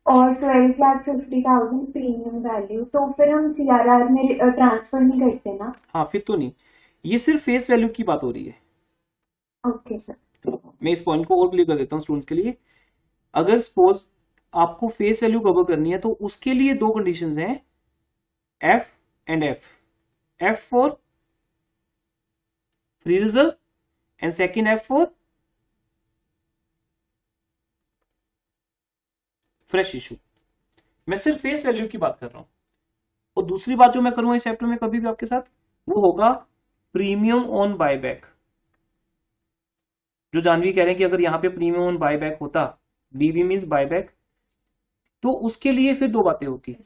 और 12,50,000 प्रीमियम वैल्यू, तो फिर हम सीआरआर में ट्रांसफर नहीं करते ना? हाँ फिर तो नहीं, ये सिर्फ फेस वैल्यू की बात हो रही है। Okay sir. मैं इस पॉइंट को और क्लियर कर देता हूँ स्टूडेंट्स के लिए। अगर सपोज आपको फेस वैल्यू कवर करनी है तो उसके लिए दो कंडीशंस हैं, F and F. F for free reserve and second F for fresh issue. मैं सिर्फ फेस वैल्यू की बात कर रहा हूं। और दूसरी बात जो मैं करूंगा इस चैप्टर में कभी भी आपके साथ, वो होगा प्रीमियम ऑन बायबैक। जो जानवी कह रहे हैं कि अगर यहां पे प्रीमियम ऑन बायबैक होता, बीबी मींस बायबैक, तो उसके लिए फिर दो बातें होती।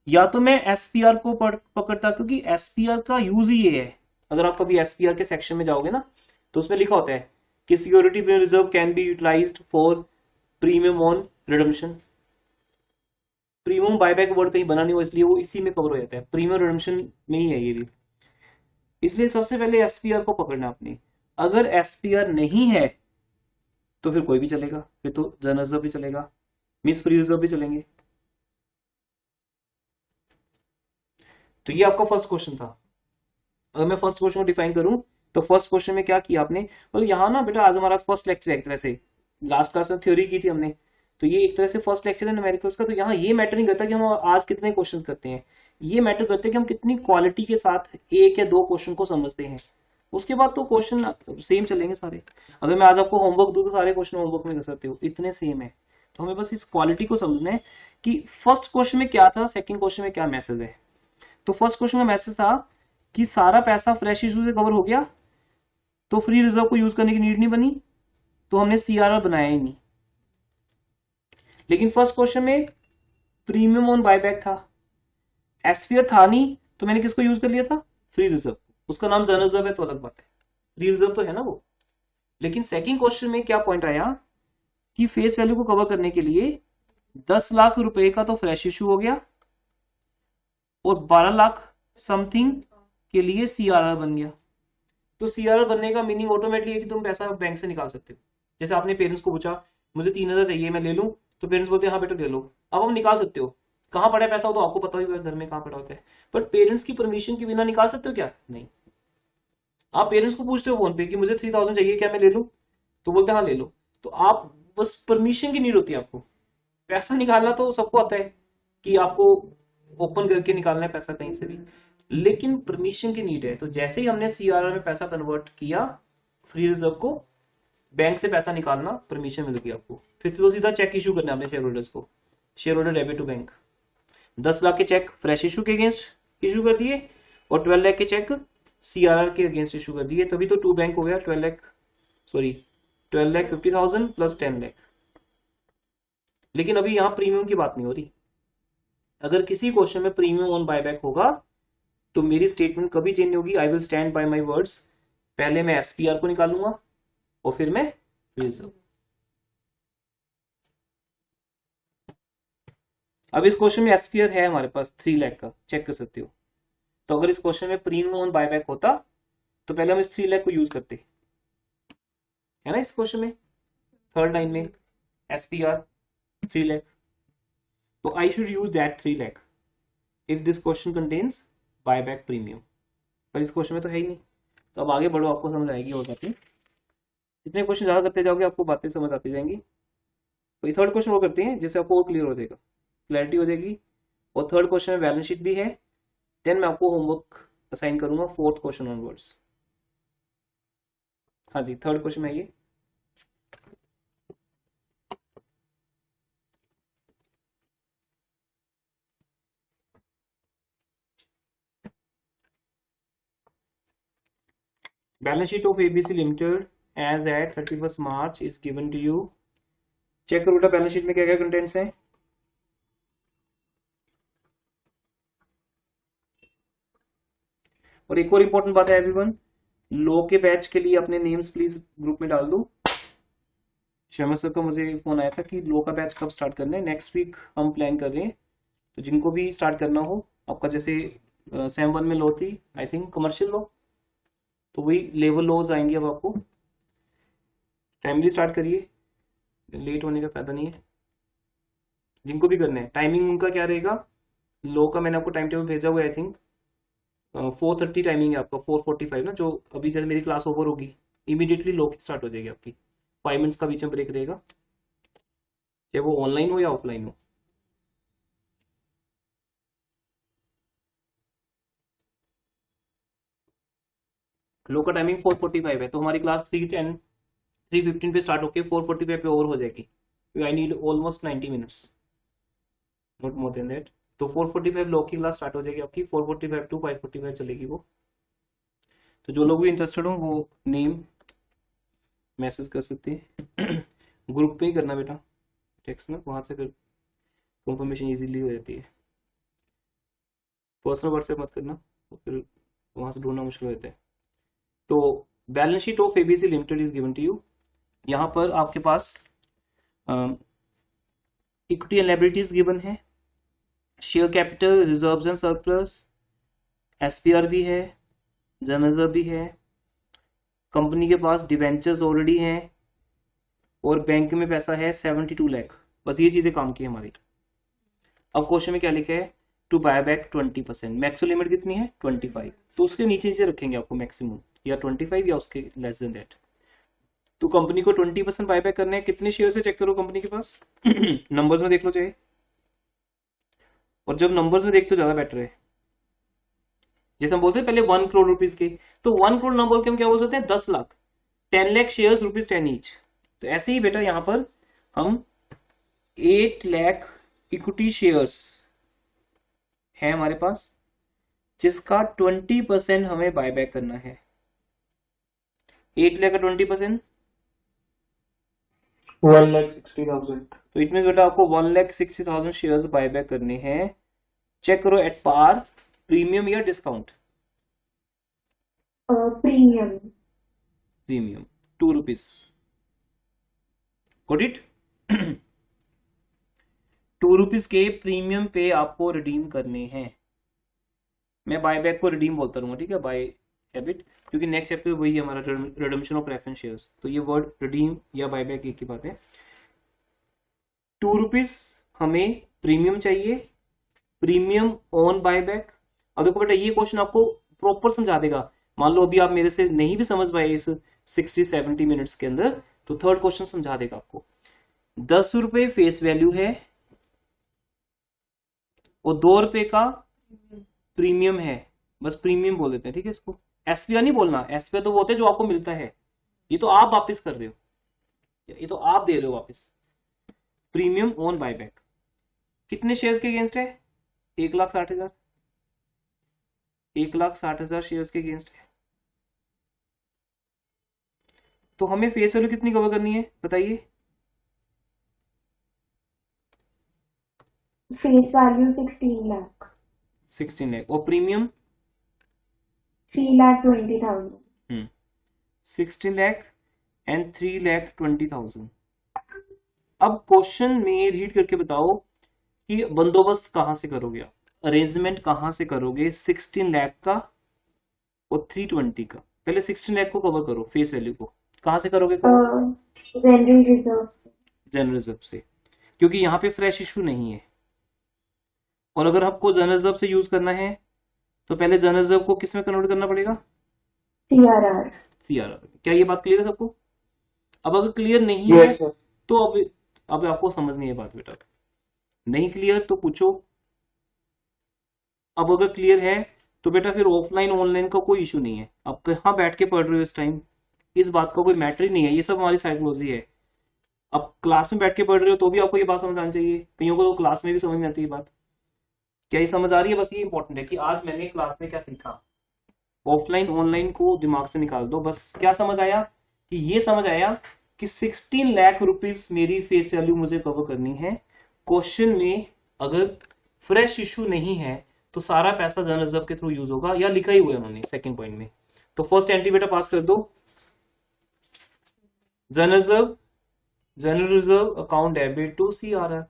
या तो मैं एसपीआर को पकड़ता, क्योंकि एसपीआर का यूज ही ये है। अगर आप कभी एसपीआर के सेक्शन में जाओगे ना तो उसमें लिखा होता है कि security premium reserve can be utilized for premium on redemption. Premium buyback word कहीं बना नहीं हो, इसलिए वो इसी में कवर हो जाता है, प्रीमियम रिडम्पशन में ही है ये भी। इसलिए सबसे पहले एसपीआर को पकड़ना आपने। अगर एसपीआर नहीं है तो फिर कोई भी चलेगा, फिर तो जनरल रिजर्व भी चलेगा, मींस फ्री रिजर्व भी चलेंगे। तो ये आपका फर्स्ट क्वेश्चन था। अगर मैं फर्स्ट क्वेश्चन को डिफाइन करूं तो फर्स्ट क्वेश्चन में क्या किया आपने, मतलब यहाँ ना बेटा आज हमारा फर्स्ट लेक्चर है एक तरह से, लास्ट क्लास में थ्योरी की थी हमने, तो ये एक तरह से फर्स्ट लेक्चर है न्यूमेरिकल्स का। तो यहाँ ये मैटर नहीं करता कि हम आज कितने क्वेश्चन करते हैं, ये मैटर करते हैं कि हम कितनी क्वालिटी के साथ एक या दो क्वेश्चन को समझते हैं। उसके बाद तो क्वेश्चन सेम चलेंगे सारे। अगर मैं आज आपको होमवर्क दूं तो सारे क्वेश्चन होमवर्क में कर सकते हो, इतने सेम है। तो हमें बस इस क्वालिटी को समझना है कि फर्स्ट क्वेश्चन में क्या था, सेकंड क्वेश्चन में क्या मैसेज है। तो फर्स्ट क्वेश्चन का मैसेज था कि सारा पैसा फ्रेश इशू से कवर हो गया तो फ्री रिजर्व को यूज करने की नीड नहीं बनी, तो हमने सीआरआर बनाया ही नहीं। लेकिन फर्स्ट क्वेश्चन में प्रीमियम ऑन बायबैक था, एसपीआर था नहीं, तो मैंने किसको यूज कर लिया था, फ्री रिजर्व। उसका नाम जनरल रिजर्व है तो अलग बात है, फ्री रिजर्व तो है ना वो। लेकिन सेकंड क्वेश्चन में क्या पॉइंट आया कि फेस वैल्यू को कवर करने के लिए 10 लाख रुपए का तो फ्रेश इशू हो गया और 12 लाख समथिंग के लिए सीआरआर बन गया। तो सीआरआर बनने का मीनिंग ऑटोमेटिकली है कि तुम पैसा बैंक से निकाल सकते हो। जैसे आपने पेरेंट्स को पूछा मुझे 3,000 चाहिए मैं ले लूं, तो पेरेंट्स बोलते हैं हाँ बेटा ले लो। अब हम निकाल सकते हो, कहाँ पड़ा है पैसा हो तो आपको पता ही होगा घर में कहाँ पड़ा होता है, बट पेरेंट्स की परमिशन के बिना निकाल सकते हो क्या, नहीं। आप पेरेंट्स को पूछते हो फोन पे कि मुझे 3,000 चाहिए क्या मैं ले लूं, तो बोलते हैं हाँ ले लो। तो आप बस परमिशन की नीड होती है आपको। पैसा निकालना तो सबको आता है कि आपको ओपन करके निकालना है पैसा कहीं से भी, लेकिन परमिशन की नीड है। तो जैसे ही हमने सीआरआर में पैसा कन्वर्ट किया फ्री रिजर्व को, बैंक से पैसा निकालना परमिशन मिल गई आपको। फिर तो सीधा चेक इशू करना है शेयर होल्डर्स को, share holder debit to bank. 10 lakh के चेक फ्रेश इशू के अगेंस्ट इशू कर दिए और 12 लाख के चेक सीआरआर के अगेंस्ट इशू कर दिए, तभी तो टू बैंक हो गया। 12,50,000 प्लस 10 लाख। लेकिन अभी यहां प्रीमियम की बात नहीं हो रही। अगर किसी क्वेश्चन में प्रीमियम ऑन बायबैक होगा तो मेरी स्टेटमेंट कभी चेंज नहीं होगी, I will stand by my words. पहले मैं एसपीआर को निकालूंगा और फिर मैं रिजर्व। अब इस क्वेश्चन में एसपीआर है हमारे पास 3 लाख का, चेक कर सकते हो। तो अगर इस क्वेश्चन में प्रीमियम ऑन बायबैक होता तो पहले हम इस 3 लाख को यूज करते, है ना। इस क्वेश्चन में थर्ड लाइन में एसपीआर 3 लाख, तो I should use that 3 lakh if this question contains buyback premium, पर इस क्वेश्चन में तो है ही नहीं। तो अब आगे बढ़ो, आपको समझ आएगी और बातें। जितने क्वेश्चन ज्यादा करते जाओगे आपको बातें समझ आती जाएंगी। तो ये थर्ड क्वेश्चन वो करते हैं जिससे आपको और क्लियर हो जाएगा, क्लैरिटी हो जाएगी। और थर्ड क्वेश्चन में बैलेंस शीट भी है। देन मैं आपको होमवर्क असाइन करूंगा फोर्थ क्वेश्चन ऑनवर्ड्स। हाँ जी, थर्ड क्वेश्चन है ये। Balance sheet of ABC limited as at 31 March is given to you. Check करो बेटा बैलेंस शीट में क्या क्या कंटेंट्स हैं। और एक और इंपॉर्टेंट बात है एवरीवन, लो के बैच के लिए अपने नेम्स प्लीज ग्रुप में डाल दो। शर्मा सर का मुझे फोन आया था कि लो का बैच कब स्टार्ट करना है, नेक्स्ट वीक हम प्लान कर रहे हैं। तो जिनको भी स्टार्ट करना हो, आपका जैसे सेम 1 में लो थी आई थिंक कमर्शियल लो, तो वही लेवल लोज आएंगे अब आपको। टाइमली स्टार्ट करिए, लेट होने का फायदा नहीं है। जिनको भी करना है, टाइमिंग उनका क्या रहेगा, लो का मैंने आपको टाइम टेबल भेजा हुआ है आई थिंक 4:30 टाइमिंग है आपका, 4:45 ना, जो अभी जैसे मेरी क्लास ओवर होगी इमीडिएटली लो की स्टार्ट हो जाएगी आपकी। 5 मिनट्स का बीच में ब्रेक रहेगा, चाहे वो ऑनलाइन हो या ऑफलाइन हो। लो का टाइमिंग 4:45 है, तो हमारी क्लास 3:15 पे स्टार्ट होकर 4:45 पे ओवर हो जाएगी। I need almost 90 minutes, not more than that. तो 4:45 लो की क्लास स्टार्ट हो जाएगी आपकी, 4:45 टू 5:45 चलेगी वो। तो जो लोग भी इंटरेस्टेड हो वो नेम मैसेज कर सकते हैं ग्रुप पे ही करना बेटा, टेक्स्ट में, वहां से फिर कंफर्मेशन इजीली हो जाती है। पर्सनल व्हाट्सएप मत करना, तो फिर वहां से ढूंढना मुश्किल हो जाता है। तो balance sheet of ABC limited is given to you. यहाँ पर आपके पास इक्विटी एंड लायबिलिटीज गिवन है, share capital, reserves and surplus, SPR भी है, जनरल भी है, कंपनी के पास डिवेंचर्स ऑलरेडी हैं, और बैंक में पैसा है 72 लाख। बस ये चीजें काम की हमारी। अब क्वेश्चन में क्या लिखा है, to buy back 20%, maximum limit कितनी है 25, तो उसके नीचे नीचे रखेंगे आपको मैक्सिमम, या 25 या उसके लेस देन दैट। तो कंपनी को 20% बायबैक करना है, कितने शेयर से चेक करो कंपनी के पास नंबर्स में देख लो चाहे, और जब नंबर्स में देखते हो ज्यादा बेटर है। जैसे हम बोलते हैं पहले 1 करोड़ रुपीज के, तो 1 करोड़ ना बोल के हम क्या बोल सकते हैं 10 lakh, 10 lakh share rupees 10 each. तो ऐसे ही बेटा यहाँ पर हम 8 लाख इक्विटी शेयर्स है हमारे पास, जिसका 20% हमें बायबैक करना है। 8 लाख का 20% 1,60,000। तो इट मीन बेटा आपको 1,60,000 शेयर्स बायबैक करने हैं। चेक करो एट पार, प्रीमियम या discount. Premium. Premium 2 rupees, got it 2 rupees के प्रीमियम पे आपको रिडीम करने हैं। मैं बायबैक को रिडीम बोलता रहूंगा, ठीक है, बाय हैबिट, क्योंकि नेक्स्ट चैप्टर वही है हमारा, रिडम्पशन ऑफ प्रेफरेंस शेयर्स। तो ये वर्ड रिडीम या बायबैक एक ही बात है। 2 रुपीज हमें प्रीमियम चाहिए, प्रीमियम ऑन बायबैक। अब देखो बेटा ये क्वेश्चन आपको प्रॉपर समझा देगा। मान लो अभी आप मेरे से नहीं भी समझ पाए इस 60-70 मिनट्स के अंदर, तो थर्ड क्वेश्चन समझा देगा आपको। 10 रुपए फेस वैल्यू है और 2 रुपए का प्रीमियम है, बस प्रीमियम बोल देते हैं, ठीक है। इसको एसपीआर नहीं बोलना, एसपीआर तो वो होते हैं जो आपको मिलता है, ये तो आप वापस कर रहे हो, ये तो आप दे रहे हो वापस। प्रीमियम ऑन बायबैक कितने शेयर्स के अगेंस्ट है, 1,60,000, 1,60,000 शेयर्स के अगेंस्ट है। तो हमें फेस वैल्यू कितनी कवर करनी है बताइए। Face value 16 lakh. 16 लाख, और प्रीमियम 3,20,000। 16 लाख एंड 3,20,000। अब क्वेश्चन में रीड करके बताओ कि बंदोबस्त कहां से करोगे आप, अरेंजमेंट कहां से करोगे 16 लाख का और 320 का। पहले 16 लाख को कवर करो, फेस वैल्यू को कहां से करोगे, जनरल रिजर्व से। जनरल रिजर्व से। क्योंकि यहाँ पे फ्रेश इशू नहीं है। और अगर आपको जनरल रिजर्व से यूज करना है तो पहले जनरल रिजर्व को किस में कन्वर्ट करना पड़ेगा? CRR। CRR। क्या ये बात क्लियर है सबको? अब अगर क्लियर नहीं है यस सर। तो अब आपको समझनी है बात बेटा। नहीं क्लियर तो पूछो। अब अगर क्लियर है तो बेटा फिर ऑफलाइन ऑनलाइन का कोई इशू नहीं है। आप कहाँ बैठ के पढ़ रहे हो इस टाइम, इस बात का कोई मैटर ही नहीं है। ये सब हमारी साइकोलॉजी है। अब क्लास में बैठ के पढ़ रहे हो तो भी आपको ये बात समझ आनी चाहिए। कईयों को तो क्लास में भी समझ नहीं आती ये बात। क्या ये समझ आ रही है? बस ये इंपॉर्टेंट है कि आज मैंने क्लास में क्या सीखा। ऑफलाइन ऑनलाइन को दिमाग से निकाल दो। बस क्या समझ आया? कि ये समझ आया कि 16 लाख रुपीस मेरी फेस वैल्यू मुझे कवर करनी है। क्वेश्चन में अगर फ्रेश इशू नहीं है तो सारा पैसा जनरल रिजर्व के थ्रू यूज होगा, या लिखा ही हुआ है उन्होंने सेकंड पॉइंट में। तो फर्स्ट एंट्री बेटा पास कर दो। General reserve account debit to CRR।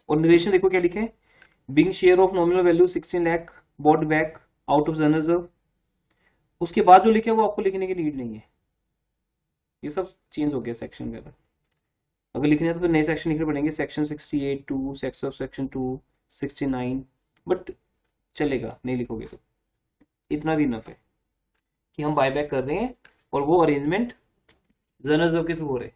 और निरेशन देखो क्या लिखे, being share of nominal value 16 lakh bought back out of general reserve. उसके बाद जो लिखे वो आपको लिखने की नीड नहीं है। ये सब चेंज हो गया सेक्शन वगैरह। अगर लिखने है तो फिर नए सेक्शन लिखने पड़ेंगे, सेक्शन 68 टू सेक्शन 2 69। बट चलेगा, नहीं लिखोगे तो इतना भी इनफ है कि हम बायबैक कर रहे हैं और वो अरेंजमेंट जनरल रिजर्व के थ्रू हो रहे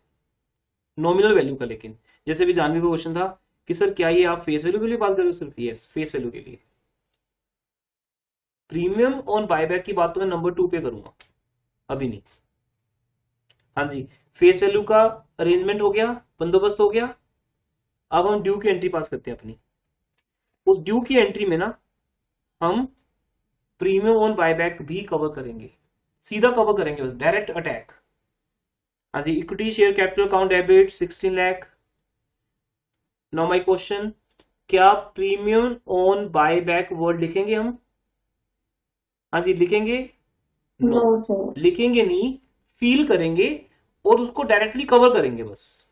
नॉमिनल वैल्यू का। लेकिन जैसे भी जानवी का क्वेश्चन था कि सर क्या ये आप फेस वैल्यू के लिए बात कर रहे हो? सिर्फ यस, फेस वैल्यू के लिए। प्रीमियम ऑन बायबैक की बात तो मैं नंबर 2 पे करूंगा, अभी नहीं। हाँ जी, फेस वैल्यू का अरेंजमेंट हो गया, बंदोबस्त हो गया। अब हम ड्यू की एंट्री पास करते हैं अपनी। उस ड्यू की एंट्री में ना हम प्रीमियम ऑन बायबैक भी कवर करेंगे, सीधा कवर करेंगे, डायरेक्ट अटैक। हाँ जी, equity share capital account debit 16 lakh. Now my question, क्या प्रीमियम ऑन बायबैक वर्ड लिखेंगे हम? हाँ जी लिखेंगे? No sir. लिखेंगे नहीं, फील करेंगे और उसको डायरेक्टली कवर करेंगे। बस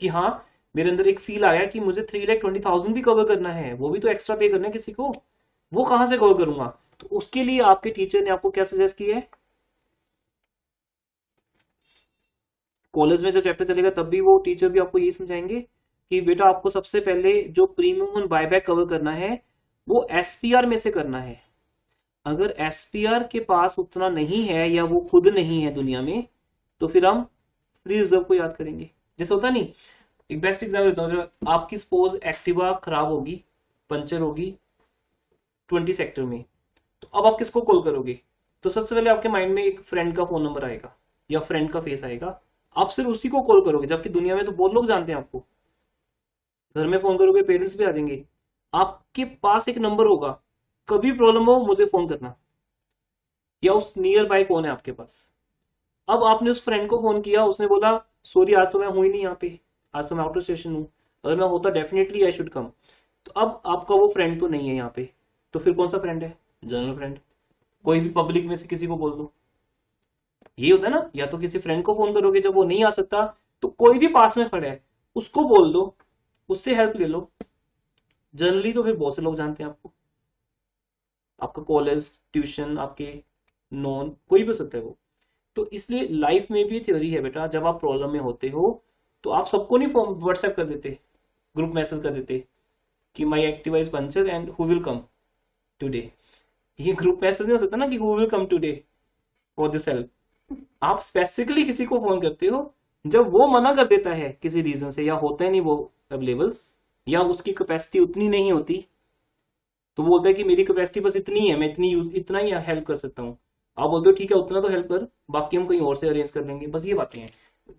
कि हाँ मेरे अंदर एक फील आया कि मुझे 3,20,000 भी कवर करना है, वो भी तो एक्स्ट्रा पे करना है किसी को, वो कहां से कवर करूंगा? तो उसके लिए आपके टीचर ने आपको क्या सजेस्ट किया है? कॉलेज में जब चैप्टर चलेगा तब भी वो टीचर भी आपको यही समझाएंगे कि बेटा आपको सबसे पहले जो प्रीमियम ऑन बायबैक कवर करना है वो SPR में से करना है। अगर SPR के पास उतना नहीं है या वो खुद नहीं है दुनिया में, तो फिर हम फ्री रिजर्व को याद करेंगे। जैसे होता नहीं, एक बेस्ट एग्जाम्पल देता हूँ, आपकी सपोज एक्टिवा खराब होगी, पंचर होगी 20 सेक्टर में, तो अब आप किसको कॉल करोगे? तो सबसे पहले आपके माइंड में एक फ्रेंड का फोन नंबर आएगा या फ्रेंड का फेस आएगा, आप सिर्फ उसी को कॉल करोगे। जबकि दुनिया में तो बहुत लोग जानते हैं आपको। घर में फोन करोगे, पेरेंट्स भी आ जाएंगे। आपके पास एक नंबर होगा, कभी प्रॉब्लम हो मुझे फोन करना, या उस नियर बाय कौन है आपके पास। अब आपने उस फ्रेंड को फोन किया, उसने बोला सॉरी आज तो मैं हूं ही नहीं यहाँ पे, आज तो मैं आउट ऑफ स्टेशन हूँ, अगर मैं होता डेफिनेटली आई शुड कम। तो अब आपका वो फ्रेंड तो नहीं है यहाँ पे, तो फिर कौन सा फ्रेंड है? General friend. कोई भी पब्लिक में से किसी को बोल दो। ये होता है ना, या तो किसी फ्रेंड को फोन करोगे जब वो नहीं आ सकता, तो कोई भी पास में खड़ा है उसको बोल दो, उससे हेल्प ले लो। जनरली तो फिर बहुत से लोग जानते हैं आपको, आपका कॉलेज, ट्यूशन, आपके नॉन, कोई भी हो सकता है वो। तो इसलिए लाइफ में भी थ्योरी है बेटा, जब आप प्रॉब्लम में होते हो तो आप सबको नहीं व्हाट्सएप कर देते, ग्रुप मैसेज कर देते कि my Activa is puncture and who will come today. ये ग्रुप मैसेज नहीं हो सकता ना कि who will come today for this help. आप स्पेसिफिकली किसी को फोन करते हो जब वो मना कर देता है किसी रीजन से, या होता है नहीं वो अवेलेबल, या उसकी कैपेसिटी उतनी नहीं होती, तो बोलता है कि मेरी कैपेसिटी बस इतनी है, मैं इतना ही हेल्प कर सकता हूँ। आप बोलते हो ठीक है उतना तो हेल्प कर, बाकी हम कहीं और से अरेंज कर लेंगे। बस ये बातें हैं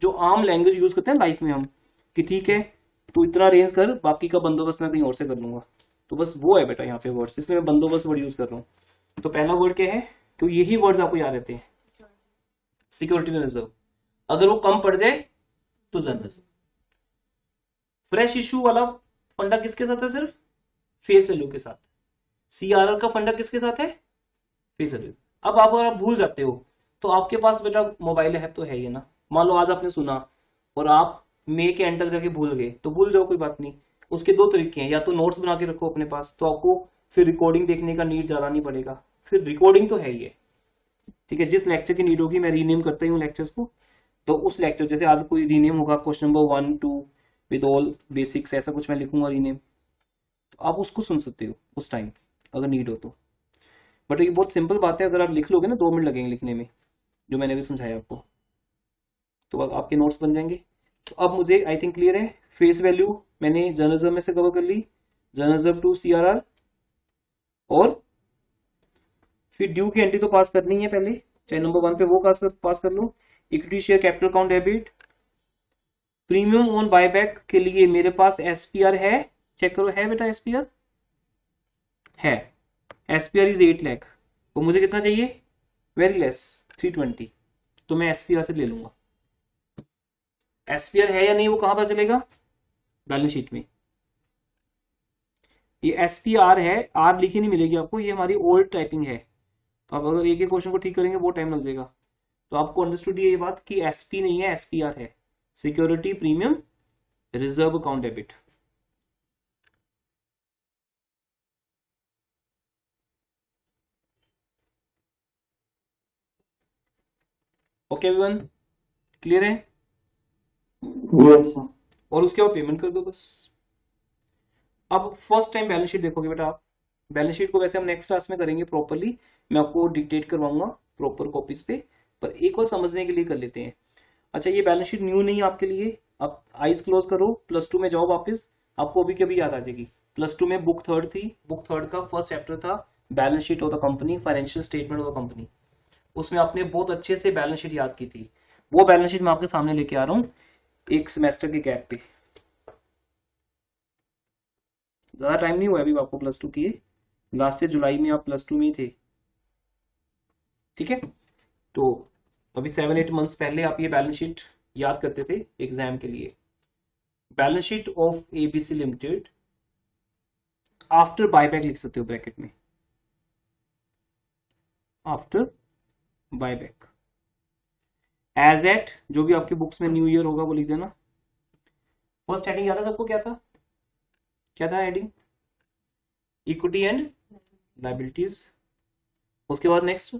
जो आम लैंग्वेज यूज करते हैं लाइफ में हम, कि ठीक है तू इतना अरेंज कर, बाकी का बंदोबस्त मैं कहीं और से कर लूंगा। तो बस वो है बेटा यहाँ पे वर्ड्स, इसलिए मैं बंदोबस्त वर्ड यूज कर रहा हूँ। तो पहला वर्ड क्या है? तो यही वर्ड्स आपको याद रहते हैं, सिक्योरिटी रिजर्व। अगर वो कम पड़ जाए तो जनरल। फ्रेश इशू वाला फंडा किसके साथ है? सिर्फ फेस वैल्यू के साथ। CRR का फंडा किसके साथ है? Face value. अब आप अगर आप भूल जाते हो तो आपके पास बेटा मोबाइल ऐप तो है ही ना। मान लो आज आपने सुना और आप मई के एंड तक जाके भूल गए, तो भूल जाओ, कोई बात नहीं। उसके दो तरीके हैं, या तो नोट्स बना के रखो अपने पास, तो आपको फिर रिकॉर्डिंग देखने का नीड ज्यादा नहीं पड़ेगा, फिर रिकॉर्डिंग तो है ही है। ठीक है, जिस लेक्चर की नीड होगी मैं रीनेम करता ही हूँ लेक्चर्स को, तो उस लेक्चर जैसे आज कोई रीनेम होगा question number 1 2 with all basics, ऐसा कुछ मैं लिखूंगा रीनेम, तो आप उसको सुन सकते हो उस टाइम अगर नीड हो तो। बट ये बहुत सिंपल बात है, अगर आप लिख लोगे ना 2 मिनट लगेंगे लिखने में, जो मैंने भी समझाया आपको, तो आपके नोट्स बन जाएंगे। तो अब मुझे आई थिंक क्लियर है, फेस वैल्यू मैंने जर्नलिज्म में से कवर कर ली, जर्नलिज्म टू सीआरआर, और फिर ड्यू की एंट्री तो पास करनी है पहले, चाहे नंबर 1 पे वो पास कर लो। Equity share capital account debit, premium on buyback के लिए मेरे पास एसपीआर है, चेक करो है बेटा एसपीआर है, एसपीआर इज 8 लाख, वो मुझे कितना चाहिए, वेरी लेस 320, तो मैं एसपीआर से ले लूंगा। एसपीआर है या नहीं वो कहां पता चलेगा, बैलेंस शीट में। ये एसपीआर है, आर लिखी नहीं मिलेगी आपको, ये हमारी ओल्ड टाइपिंग है, तो आप अगर एक एक क्वेश्चन को ठीक करेंगे वो टाइम लग जाएगा। तो आपको अंडरस्टूड ये बात कि एसपी नहीं है एसपीआर है, security premium reserve account debit. Okay everyone, clear है? और उसके बाद पेमेंट कर दो बस। अब फर्स्ट टाइम बैलेंस शीट देखोगे बेटा आप, बैलेंस शीट को वैसे हम नेक्स्ट क्लास में करेंगे प्रॉपरली, मैं आपको डिक्टेट करवाऊंगा प्रॉपर कॉपीज पे, पर एक बार समझने के लिए कर लेते हैं। अच्छा, ये बैलेंस शीट न्यू नहीं है आपके लिए, आप आईज क्लोज करो, +2 में जाओ वापस, आपको अभी कभी याद आ जाएगी। +2 में बुक थर्ड थी, बुक थर्ड का फर्स्ट चैप्टर था balance sheet of the company, financial statement of the company, उसमें आपने बहुत अच्छे से बैलेंस शीट याद की थी। वो बैलेंस शीट मैं आपके सामने लेके आ रहा हूँ एक सेमेस्टर के गैप पे, ज्यादा टाइम नहीं हुआ अभी आपको +2 किए, लास्ट ईयर जुलाई में आप +2 में ही थे, ठीक है। तो अभी 7-8 मंथ्स पहले आप ये बैलेंस शीट याद करते थे एग्जाम के लिए। Balance sheet of ABC limited after buyback लिख सकते हो ब्रैकेट में, आफ्टर बायबैक, एज एट जो भी आपकी बुक्स में न्यू ईयर होगा वो लिख देना। फर्स्ट हेडिंग याद है सबको, क्या था हेडिंग, इक्विटी एंड लायबिलिटीज। उसके बाद नेक्स्ट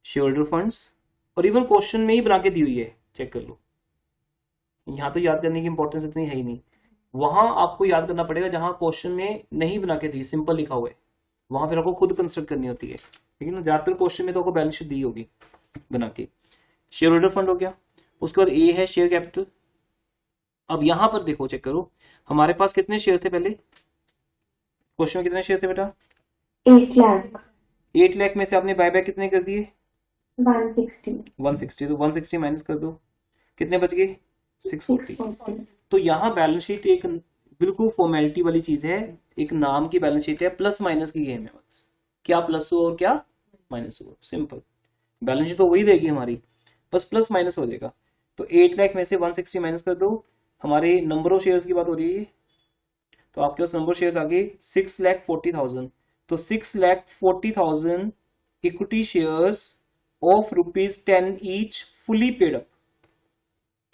शेयर होल्डर फंड्स, और इवन क्वेश्चन में ही बना के दी हुई है, चेक कर लो। यहाँ तो याद करने की इंपॉर्टेंस इतनी है ही नहीं, वहां आपको याद करना पड़ेगा जहां क्वेश्चन में नहीं बना के दी, सिंपल लिखा हुआ है, वहां फिर आपको खुद कंस्ट्रक्ट करनी होती है, ठीक है ना। ज्यादातर क्वेश्चन में तो आपको बैलेंस शीट दी होगी बना के। शेयर होल्डर फंड हो गया, उसके बाद ए है शेयर कैपिटल। अब यहां पर देखो, चेक करो हमारे पास कितने शेयर थे पहले, क्वेश्चन में कितने शेयर थे बेटा, 8 लाख 8 लाख में से आपने बायबैक कितने कर दिए, 160 तो 160 माइनस कर दो, कितने बच गए, 640। 640 तो यहाँ बैलेंस शीट एक बिल्कुल फॉर्मेलिटी वाली चीज है, एक नाम की बैलेंस शीट है, प्लस माइनस की गेम है बस, क्या प्लस हो और क्या माइनस हो, सिंपल। बैलेंस शीट तो वही देगी हमारी, बस प्लस माइनस हो जाएगा। तो 8 लाख में से 160 माइनस कर दो, हमारे नंबर ऑफ शेयर्स की बात हो रही है, तो आपके पास नंबर ऑफ शेयर्स आ गए 6,40,000, तो 6,40,000 equity shares of ₹10 each fully paid up,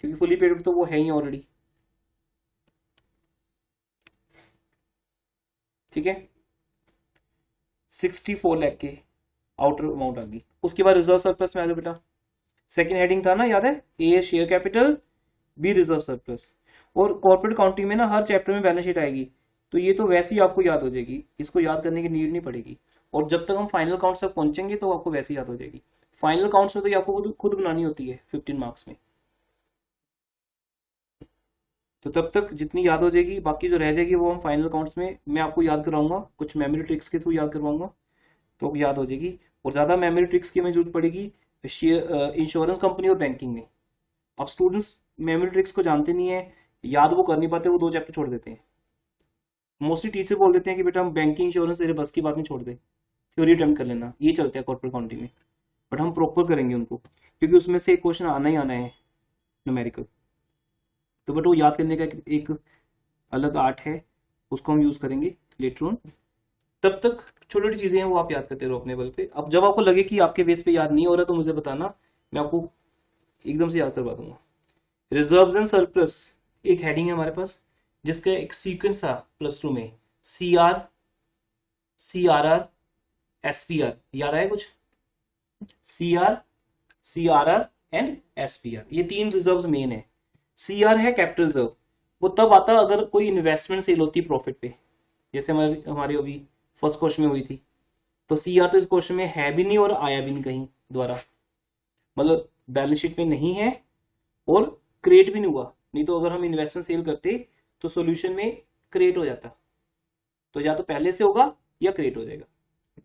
क्योंकि फुली पेड अप तो वो है ही ऑलरेडी, ठीक है। 64 लाख के आउटर अमाउंट आ गई। उसके बाद रिजर्व सरप्लस में आ गया बेटा, सेकंड हेडिंग था ना, याद है, A share capital, B reserve surplus. और कॉर्पोरेट अकाउंटिंग में ना हर चैप्टर में बैलेंस शीट आएगी, तो ये तो वैसे ही आपको याद हो जाएगी, इसको याद करने की नीड नहीं पड़ेगी। और जब तक हम फाइनल अकाउंट्स तक पहुंचेंगे तो आपको वैसे ही याद हो जाएगी। फाइनल अकाउंट्स में तो ये आपको खुद बनानी होती है 15 मार्क्स में, तो तब तक जितनी याद हो जाएगी, बाकी जो रह जाएगी वो हम फाइनल अकाउंट्स में मैं आपको याद कराऊंगा, कुछ मेमोरी ट्रिक्स के थ्रू याद करवाऊंगा, तो याद हो जाएगी। और ज्यादा मेमोरी ट्रिक्स की हमें जरूरत पड़ेगी इंश्योरेंस कंपनी और बैंकिंग में। अब स्टूडेंट्स मेमोरी ट्रिक्स को जानते नहीं है, याद वो कर नहीं पाते, वो 2 चैप्टर छोड़ देते हैं। मोस्टली टीचर बोल देते हैं कि बेटा हम बैंकिंग इंश्योरेंस तेरे बस की बात नहीं, छोड़ दे, थ्योरी अटेम्प्ट कर लेना, ये चलता है कॉर्पोरेट अकाउंटिंग में। बट हम प्रॉपर करेंगे उनको, क्योंकि उसमें से एक क्वेश्चन आना ही आना है न्यूमेरिकल, तो बट वो याद करने का एक अलग आर्ट है, उसको हम यूज करेंगे लेटर ऑन। तब तक छोटी छोटी चीजें हैं वो आप याद करते रहो अपने बल पे। अब जब आपको लगे कि आपके बेस पे याद नहीं हो रहा तो मुझे बताना, मैं आपको एकदम से याद करवा दूंगा। रिजर्व्स एंड सरप्लस एक हेडिंग है हमारे पास, जिसका एक सीक्वेंस था +2 में, CR, CRR, SPR, याद आया कुछ, CR, CRR एंड SPR, ये तीन रिजर्व्स मेन है। CR है कैपिटल रिजर्व, वो तब आता अगर कोई इन्वेस्टमेंट सेल होती प्रॉफिट पे, जैसे हमारी अभी फर्स्ट क्वेश्चन में हुई थी। तो CR तो इस क्वेश्चन में है भी नहीं और आया भी नहीं कहीं द्वारा, मतलब बैलेंस शीट में नहीं है और क्रिएट भी नहीं हुआ। नहीं तो अगर हम इन्वेस्टमेंट सेल करते तो सॉल्यूशन में क्रिएट हो जाता, तो या तो पहले से होगा या क्रिएट हो जाएगा,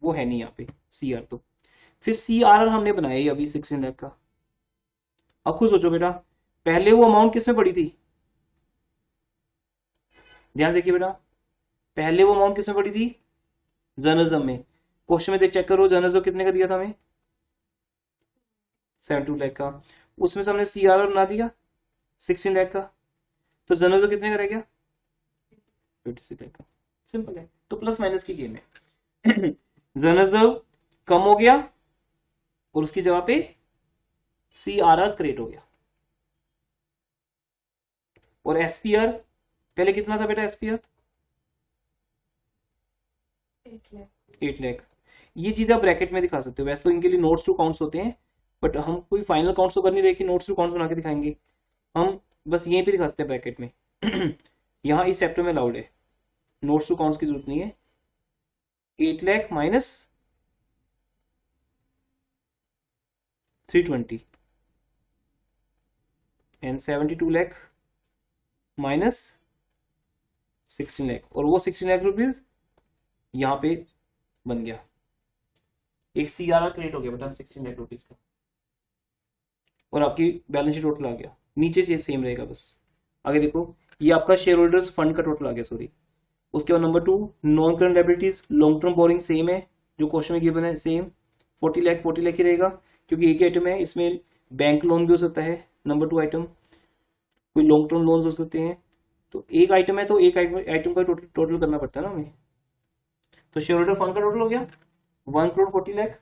वो है नहीं यहाँ पे CR। तो फिर CRR हमने बनाया अभी 16 लाख का। अब खुद सोचो बेटा, पहले वो अमाउंट किसमें पड़ी थी, ध्यान से देखिए बेटा, पहले वो अमाउंट किसमें पड़ी थी, जर्नलिज्म में। क्वेश्चन में देख चेक करो, जर्नलिज्म कितने का दिया था हमें, 72 लाख का। उसमें से हमने CRR बना दिया 16 लाख का, तो जर्नलिज्म कितने का रह गया, 56 लाख का। सिंपल है, तो प्लस माइनस की गेम है। जर्नलिज्म कम हो गया और उसकी जगह पे CRR क्रिएट हो गया। और SPR पहले कितना था बेटा, SPR 8 lakh. 8 लाख। ये चीज आप ब्रैकेट में दिखा सकते हो, वैसे तो इनके लिए नोट्स टू काउंट्स होते हैं, बट हम कोई फाइनल काउंट्स तो कर नहीं रहे कि नोट्स टू काउंट्स बना के दिखाएंगे, हम बस यहीं पे दिखा सकते हैं ब्रैकेट में। यहाँ इस चैप्टर में अलाउड है, नोट्स टू काउंट्स की जरूरत नहीं है। 8 lakh minus 320 and 72 lakh minus 16 lakh, और वो 16 लाख रुपीज यहाँ पे बन गया, एक CRR क्रिएट हो गया बेटा 16 लाख रुपीज का, और आपकी बैलेंस शीट टोटल आ गया। नीचे से सेम रहेगा बस। आगे देखो, ये आपका शेयर होल्डर्स फंड का टोटल आ गया, सॉरी। उसके बाद number 2, non current liabilities, long term borrowing same है जो क्वेश्चन में गिवन है, सेम 40 लाख ही रहेगा, क्योंकि एक ही आइटम है, इसमें बैंक लोन भी हो सकता है। नंबर 2 आइटम, कोई लॉन्ग टर्म लोन हो सकते हैं, तो एक आइटम है तो एक आइटम का टोटल करना पड़ता है ना हमें। तो शेयर होल्डर फंड का टोटल हो गया 1 crore 40 lakh,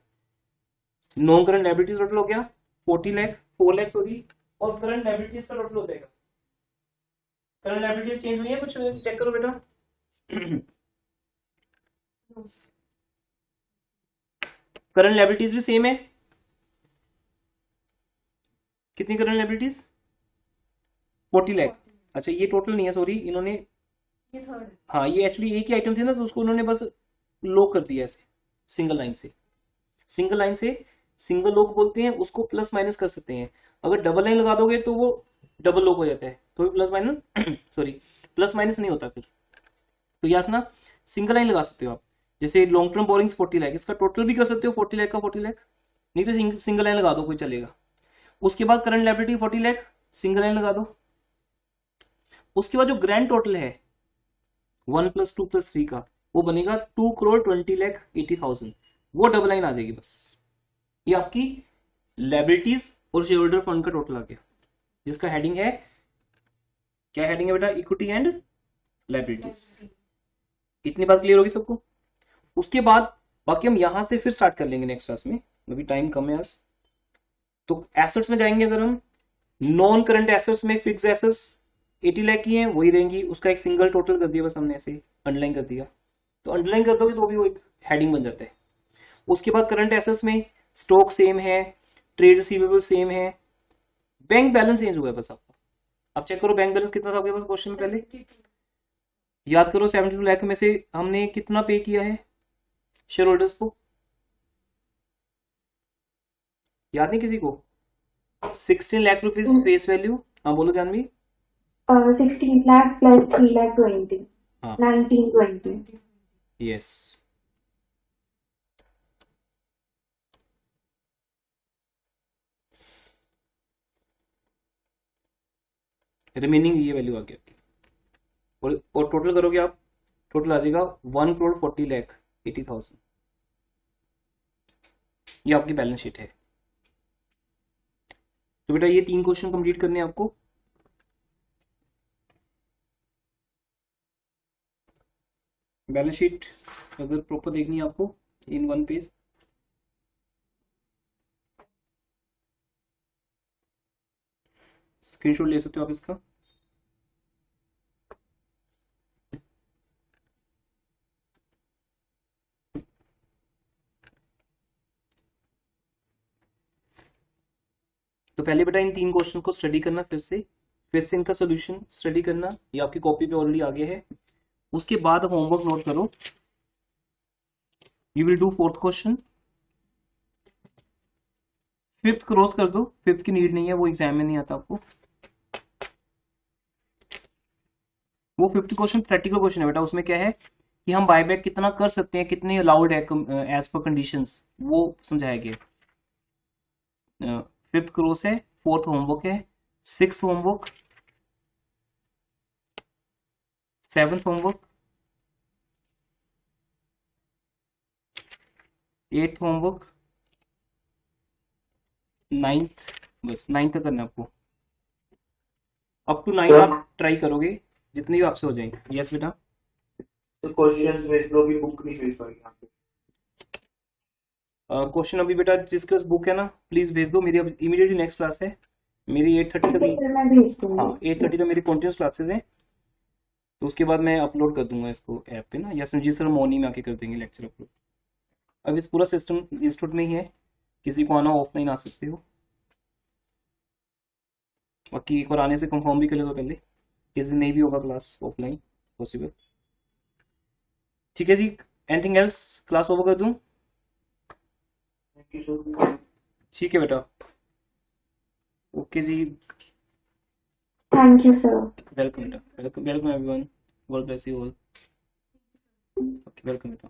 non current liabilities total हो गया 40 लाख, 4 लाख सॉरी, और करंट लायबिलिटीज का टोटल हो जाएगा। करंट लायबिलिटीज चेंज हुई है कुछ, चेक करो बेटा। करंट लायबिलिटीज भी सेम है, कितनी करंट लायबिलिटीज, 40 लाख। अच्छा ये टोटल नहीं है, सॉरी, इन्होंने, ये थर्ड. हाँ ये एक्चुअली एक ही आइटम थी ना, तो उसको उन्होंने बस लॉक कर दिया ऐसे, सिंगल लाइन से। सिंगल लाइन से सिंगल लॉक बोलते हैं उसको, प्लस माइनस कर सकते हैं। अगर डबल लाइन लगा दोगे तो वो डबल लॉक हो जाता है, तो plus minus sorry plus minus नहीं होता फिर। तो याद रखना, सिंगल लाइन लगा सकते हो आप, जैसे लॉन्ग टर्म बोरिंग्स 40 लाख, इसका टोटल भी कर सकते हो 40 लाख का 40 लाख, नहीं तो सिंगल लाइन लगा दो कोई चलेगा। उसके बाद current liability 40 lakh, single line लगा दो। उसके बाद जो ग्रैंड टोटल है 1 + 2 + 3 का, वो बनेगा 2 करोड़ 20 लाख 80,000, वो डबल लाइन आ जाएगी बस। ये आपकी लायबिलिटीज और शेयर होल्डर फंड का टोटल आ गया, जिसका हेडिंग है, क्या हेडिंग है बेटा, इक्विटी एंड लायबिलिटीज। इतनी बात क्लियर होगी सबको। उसके बाद बाकी हम यहां से फिर स्टार्ट कर लेंगे नेक्स्ट क्लास में, अभी टाइम कम है आज। तो एसेट्स में जाएंगे, अगर हम नॉन करंट एसेट्स में फिक्स एसेट्स 80 लाख की हैं, वही रहेंगी, उसका एक सिंगल टोटल कर दिया बस हमने, ऐसे अंडरलाइन कर दिया। तो अंडरलाइन कर दोगे तो भी वो एक हेडिंग बन जाता है। उसके बाद करंट एसेट्स में स्टॉक सेम है, ट्रेड रिसीवेबल सेम है, बैंक बैलेंस चेंज हुआ है बस आपका। अब चेक करो बैंक बैलेंस कितना था आपके पास क्वेश्चन में, पहले 72. याद करो 72 लाख में से हमने कितना पे किया है शेयर होल्डर्स को, याद नहीं किसी को, 16 लाख रुपीज फेस वैल्यू। हाँ बोलो जानवी। 16 lakh plus 3 lakh 20. हाँ 1920. यस, रिमेनिंग ये वैल्यू आ गया। और टोटल करोगे आप, टोटल आ जाएगा 1 करोड़ 40 लाख 80,000, ये आपकी बैलेंस शीट है। तो बेटा ये 3 क्वेश्चन कंप्लीट करने हैं आपको। बैलेंस शीट अगर प्रॉपर देखनी है आपको इन 1 पेज, स्क्रीनशॉट ले सकते हो आप इसका। तो पहले बेटा इन 3 क्वेश्चन को स्टडी करना, फिर से इनका सोल्यूशन स्टडी करना, ये आपकी कॉपी पे ऑलरेडी आगे है। उसके बाद होमवर्क नोट करो। You will do 4th question, 5th cross कर दो, 5th की नीड नहीं है, वो एग्जाम में नहीं आता आपको। वो 5th क्वेश्चन प्रैक्टिकल क्वेश्चन है बेटा, उसमें क्या है कि हम बायबैक कितना कर सकते हैं, कितने अलाउड है एज पर कंडीशंस, वो समझाया गया। 5th क्रॉस है, 4th होमवर्क है, 6th homework, 7th homework, 8th homework, 9th, बस 9th तक करना आपको। अप टू 9 आप ट्राई करोगे, जितनी भी आपसे हो जाएंगे। यस बेटा। तो क्वेश्चंस भेज दो, भी बुक नहीं भेज पाई यहाँ पे। क्वेश्चन अभी बेटा जिसके पास बुक है ना प्लीज भेज दो, मेरी अब इमीडिएटली नेक्स्ट क्लास है, मेरी 8:30 तक। फिर मैं भेज दूंगी। हाँ 8:30 तक मेरी कंटिन्यूस क्लासेस हैं, तो उसके बाद मैं अपलोड कर दूंगा इसको ऐप पे ना, या संजीव सर मॉर्निंग में आके कर देंगे लेक्चर अपलोड। अब इस पूरा सिस्टम इंस्टीट्यूट में ही है, किसी को आना ऑफलाइन आ सकते हो, बाकी एक बार आने से कंफर्म भी कर लेगा पहले, किस दिन नहीं भी होगा क्लास ऑफलाइन पॉसिबल। ठीक है जी, एनीथिंग एल्स, क्लास ओवर कर दूं? Thank you sir. ठीक है बेटा, ओके जी, थैंक यू सर। वेलकम बेटा, welcome welcome everyone, God bless you all. Okay welcome बेटा।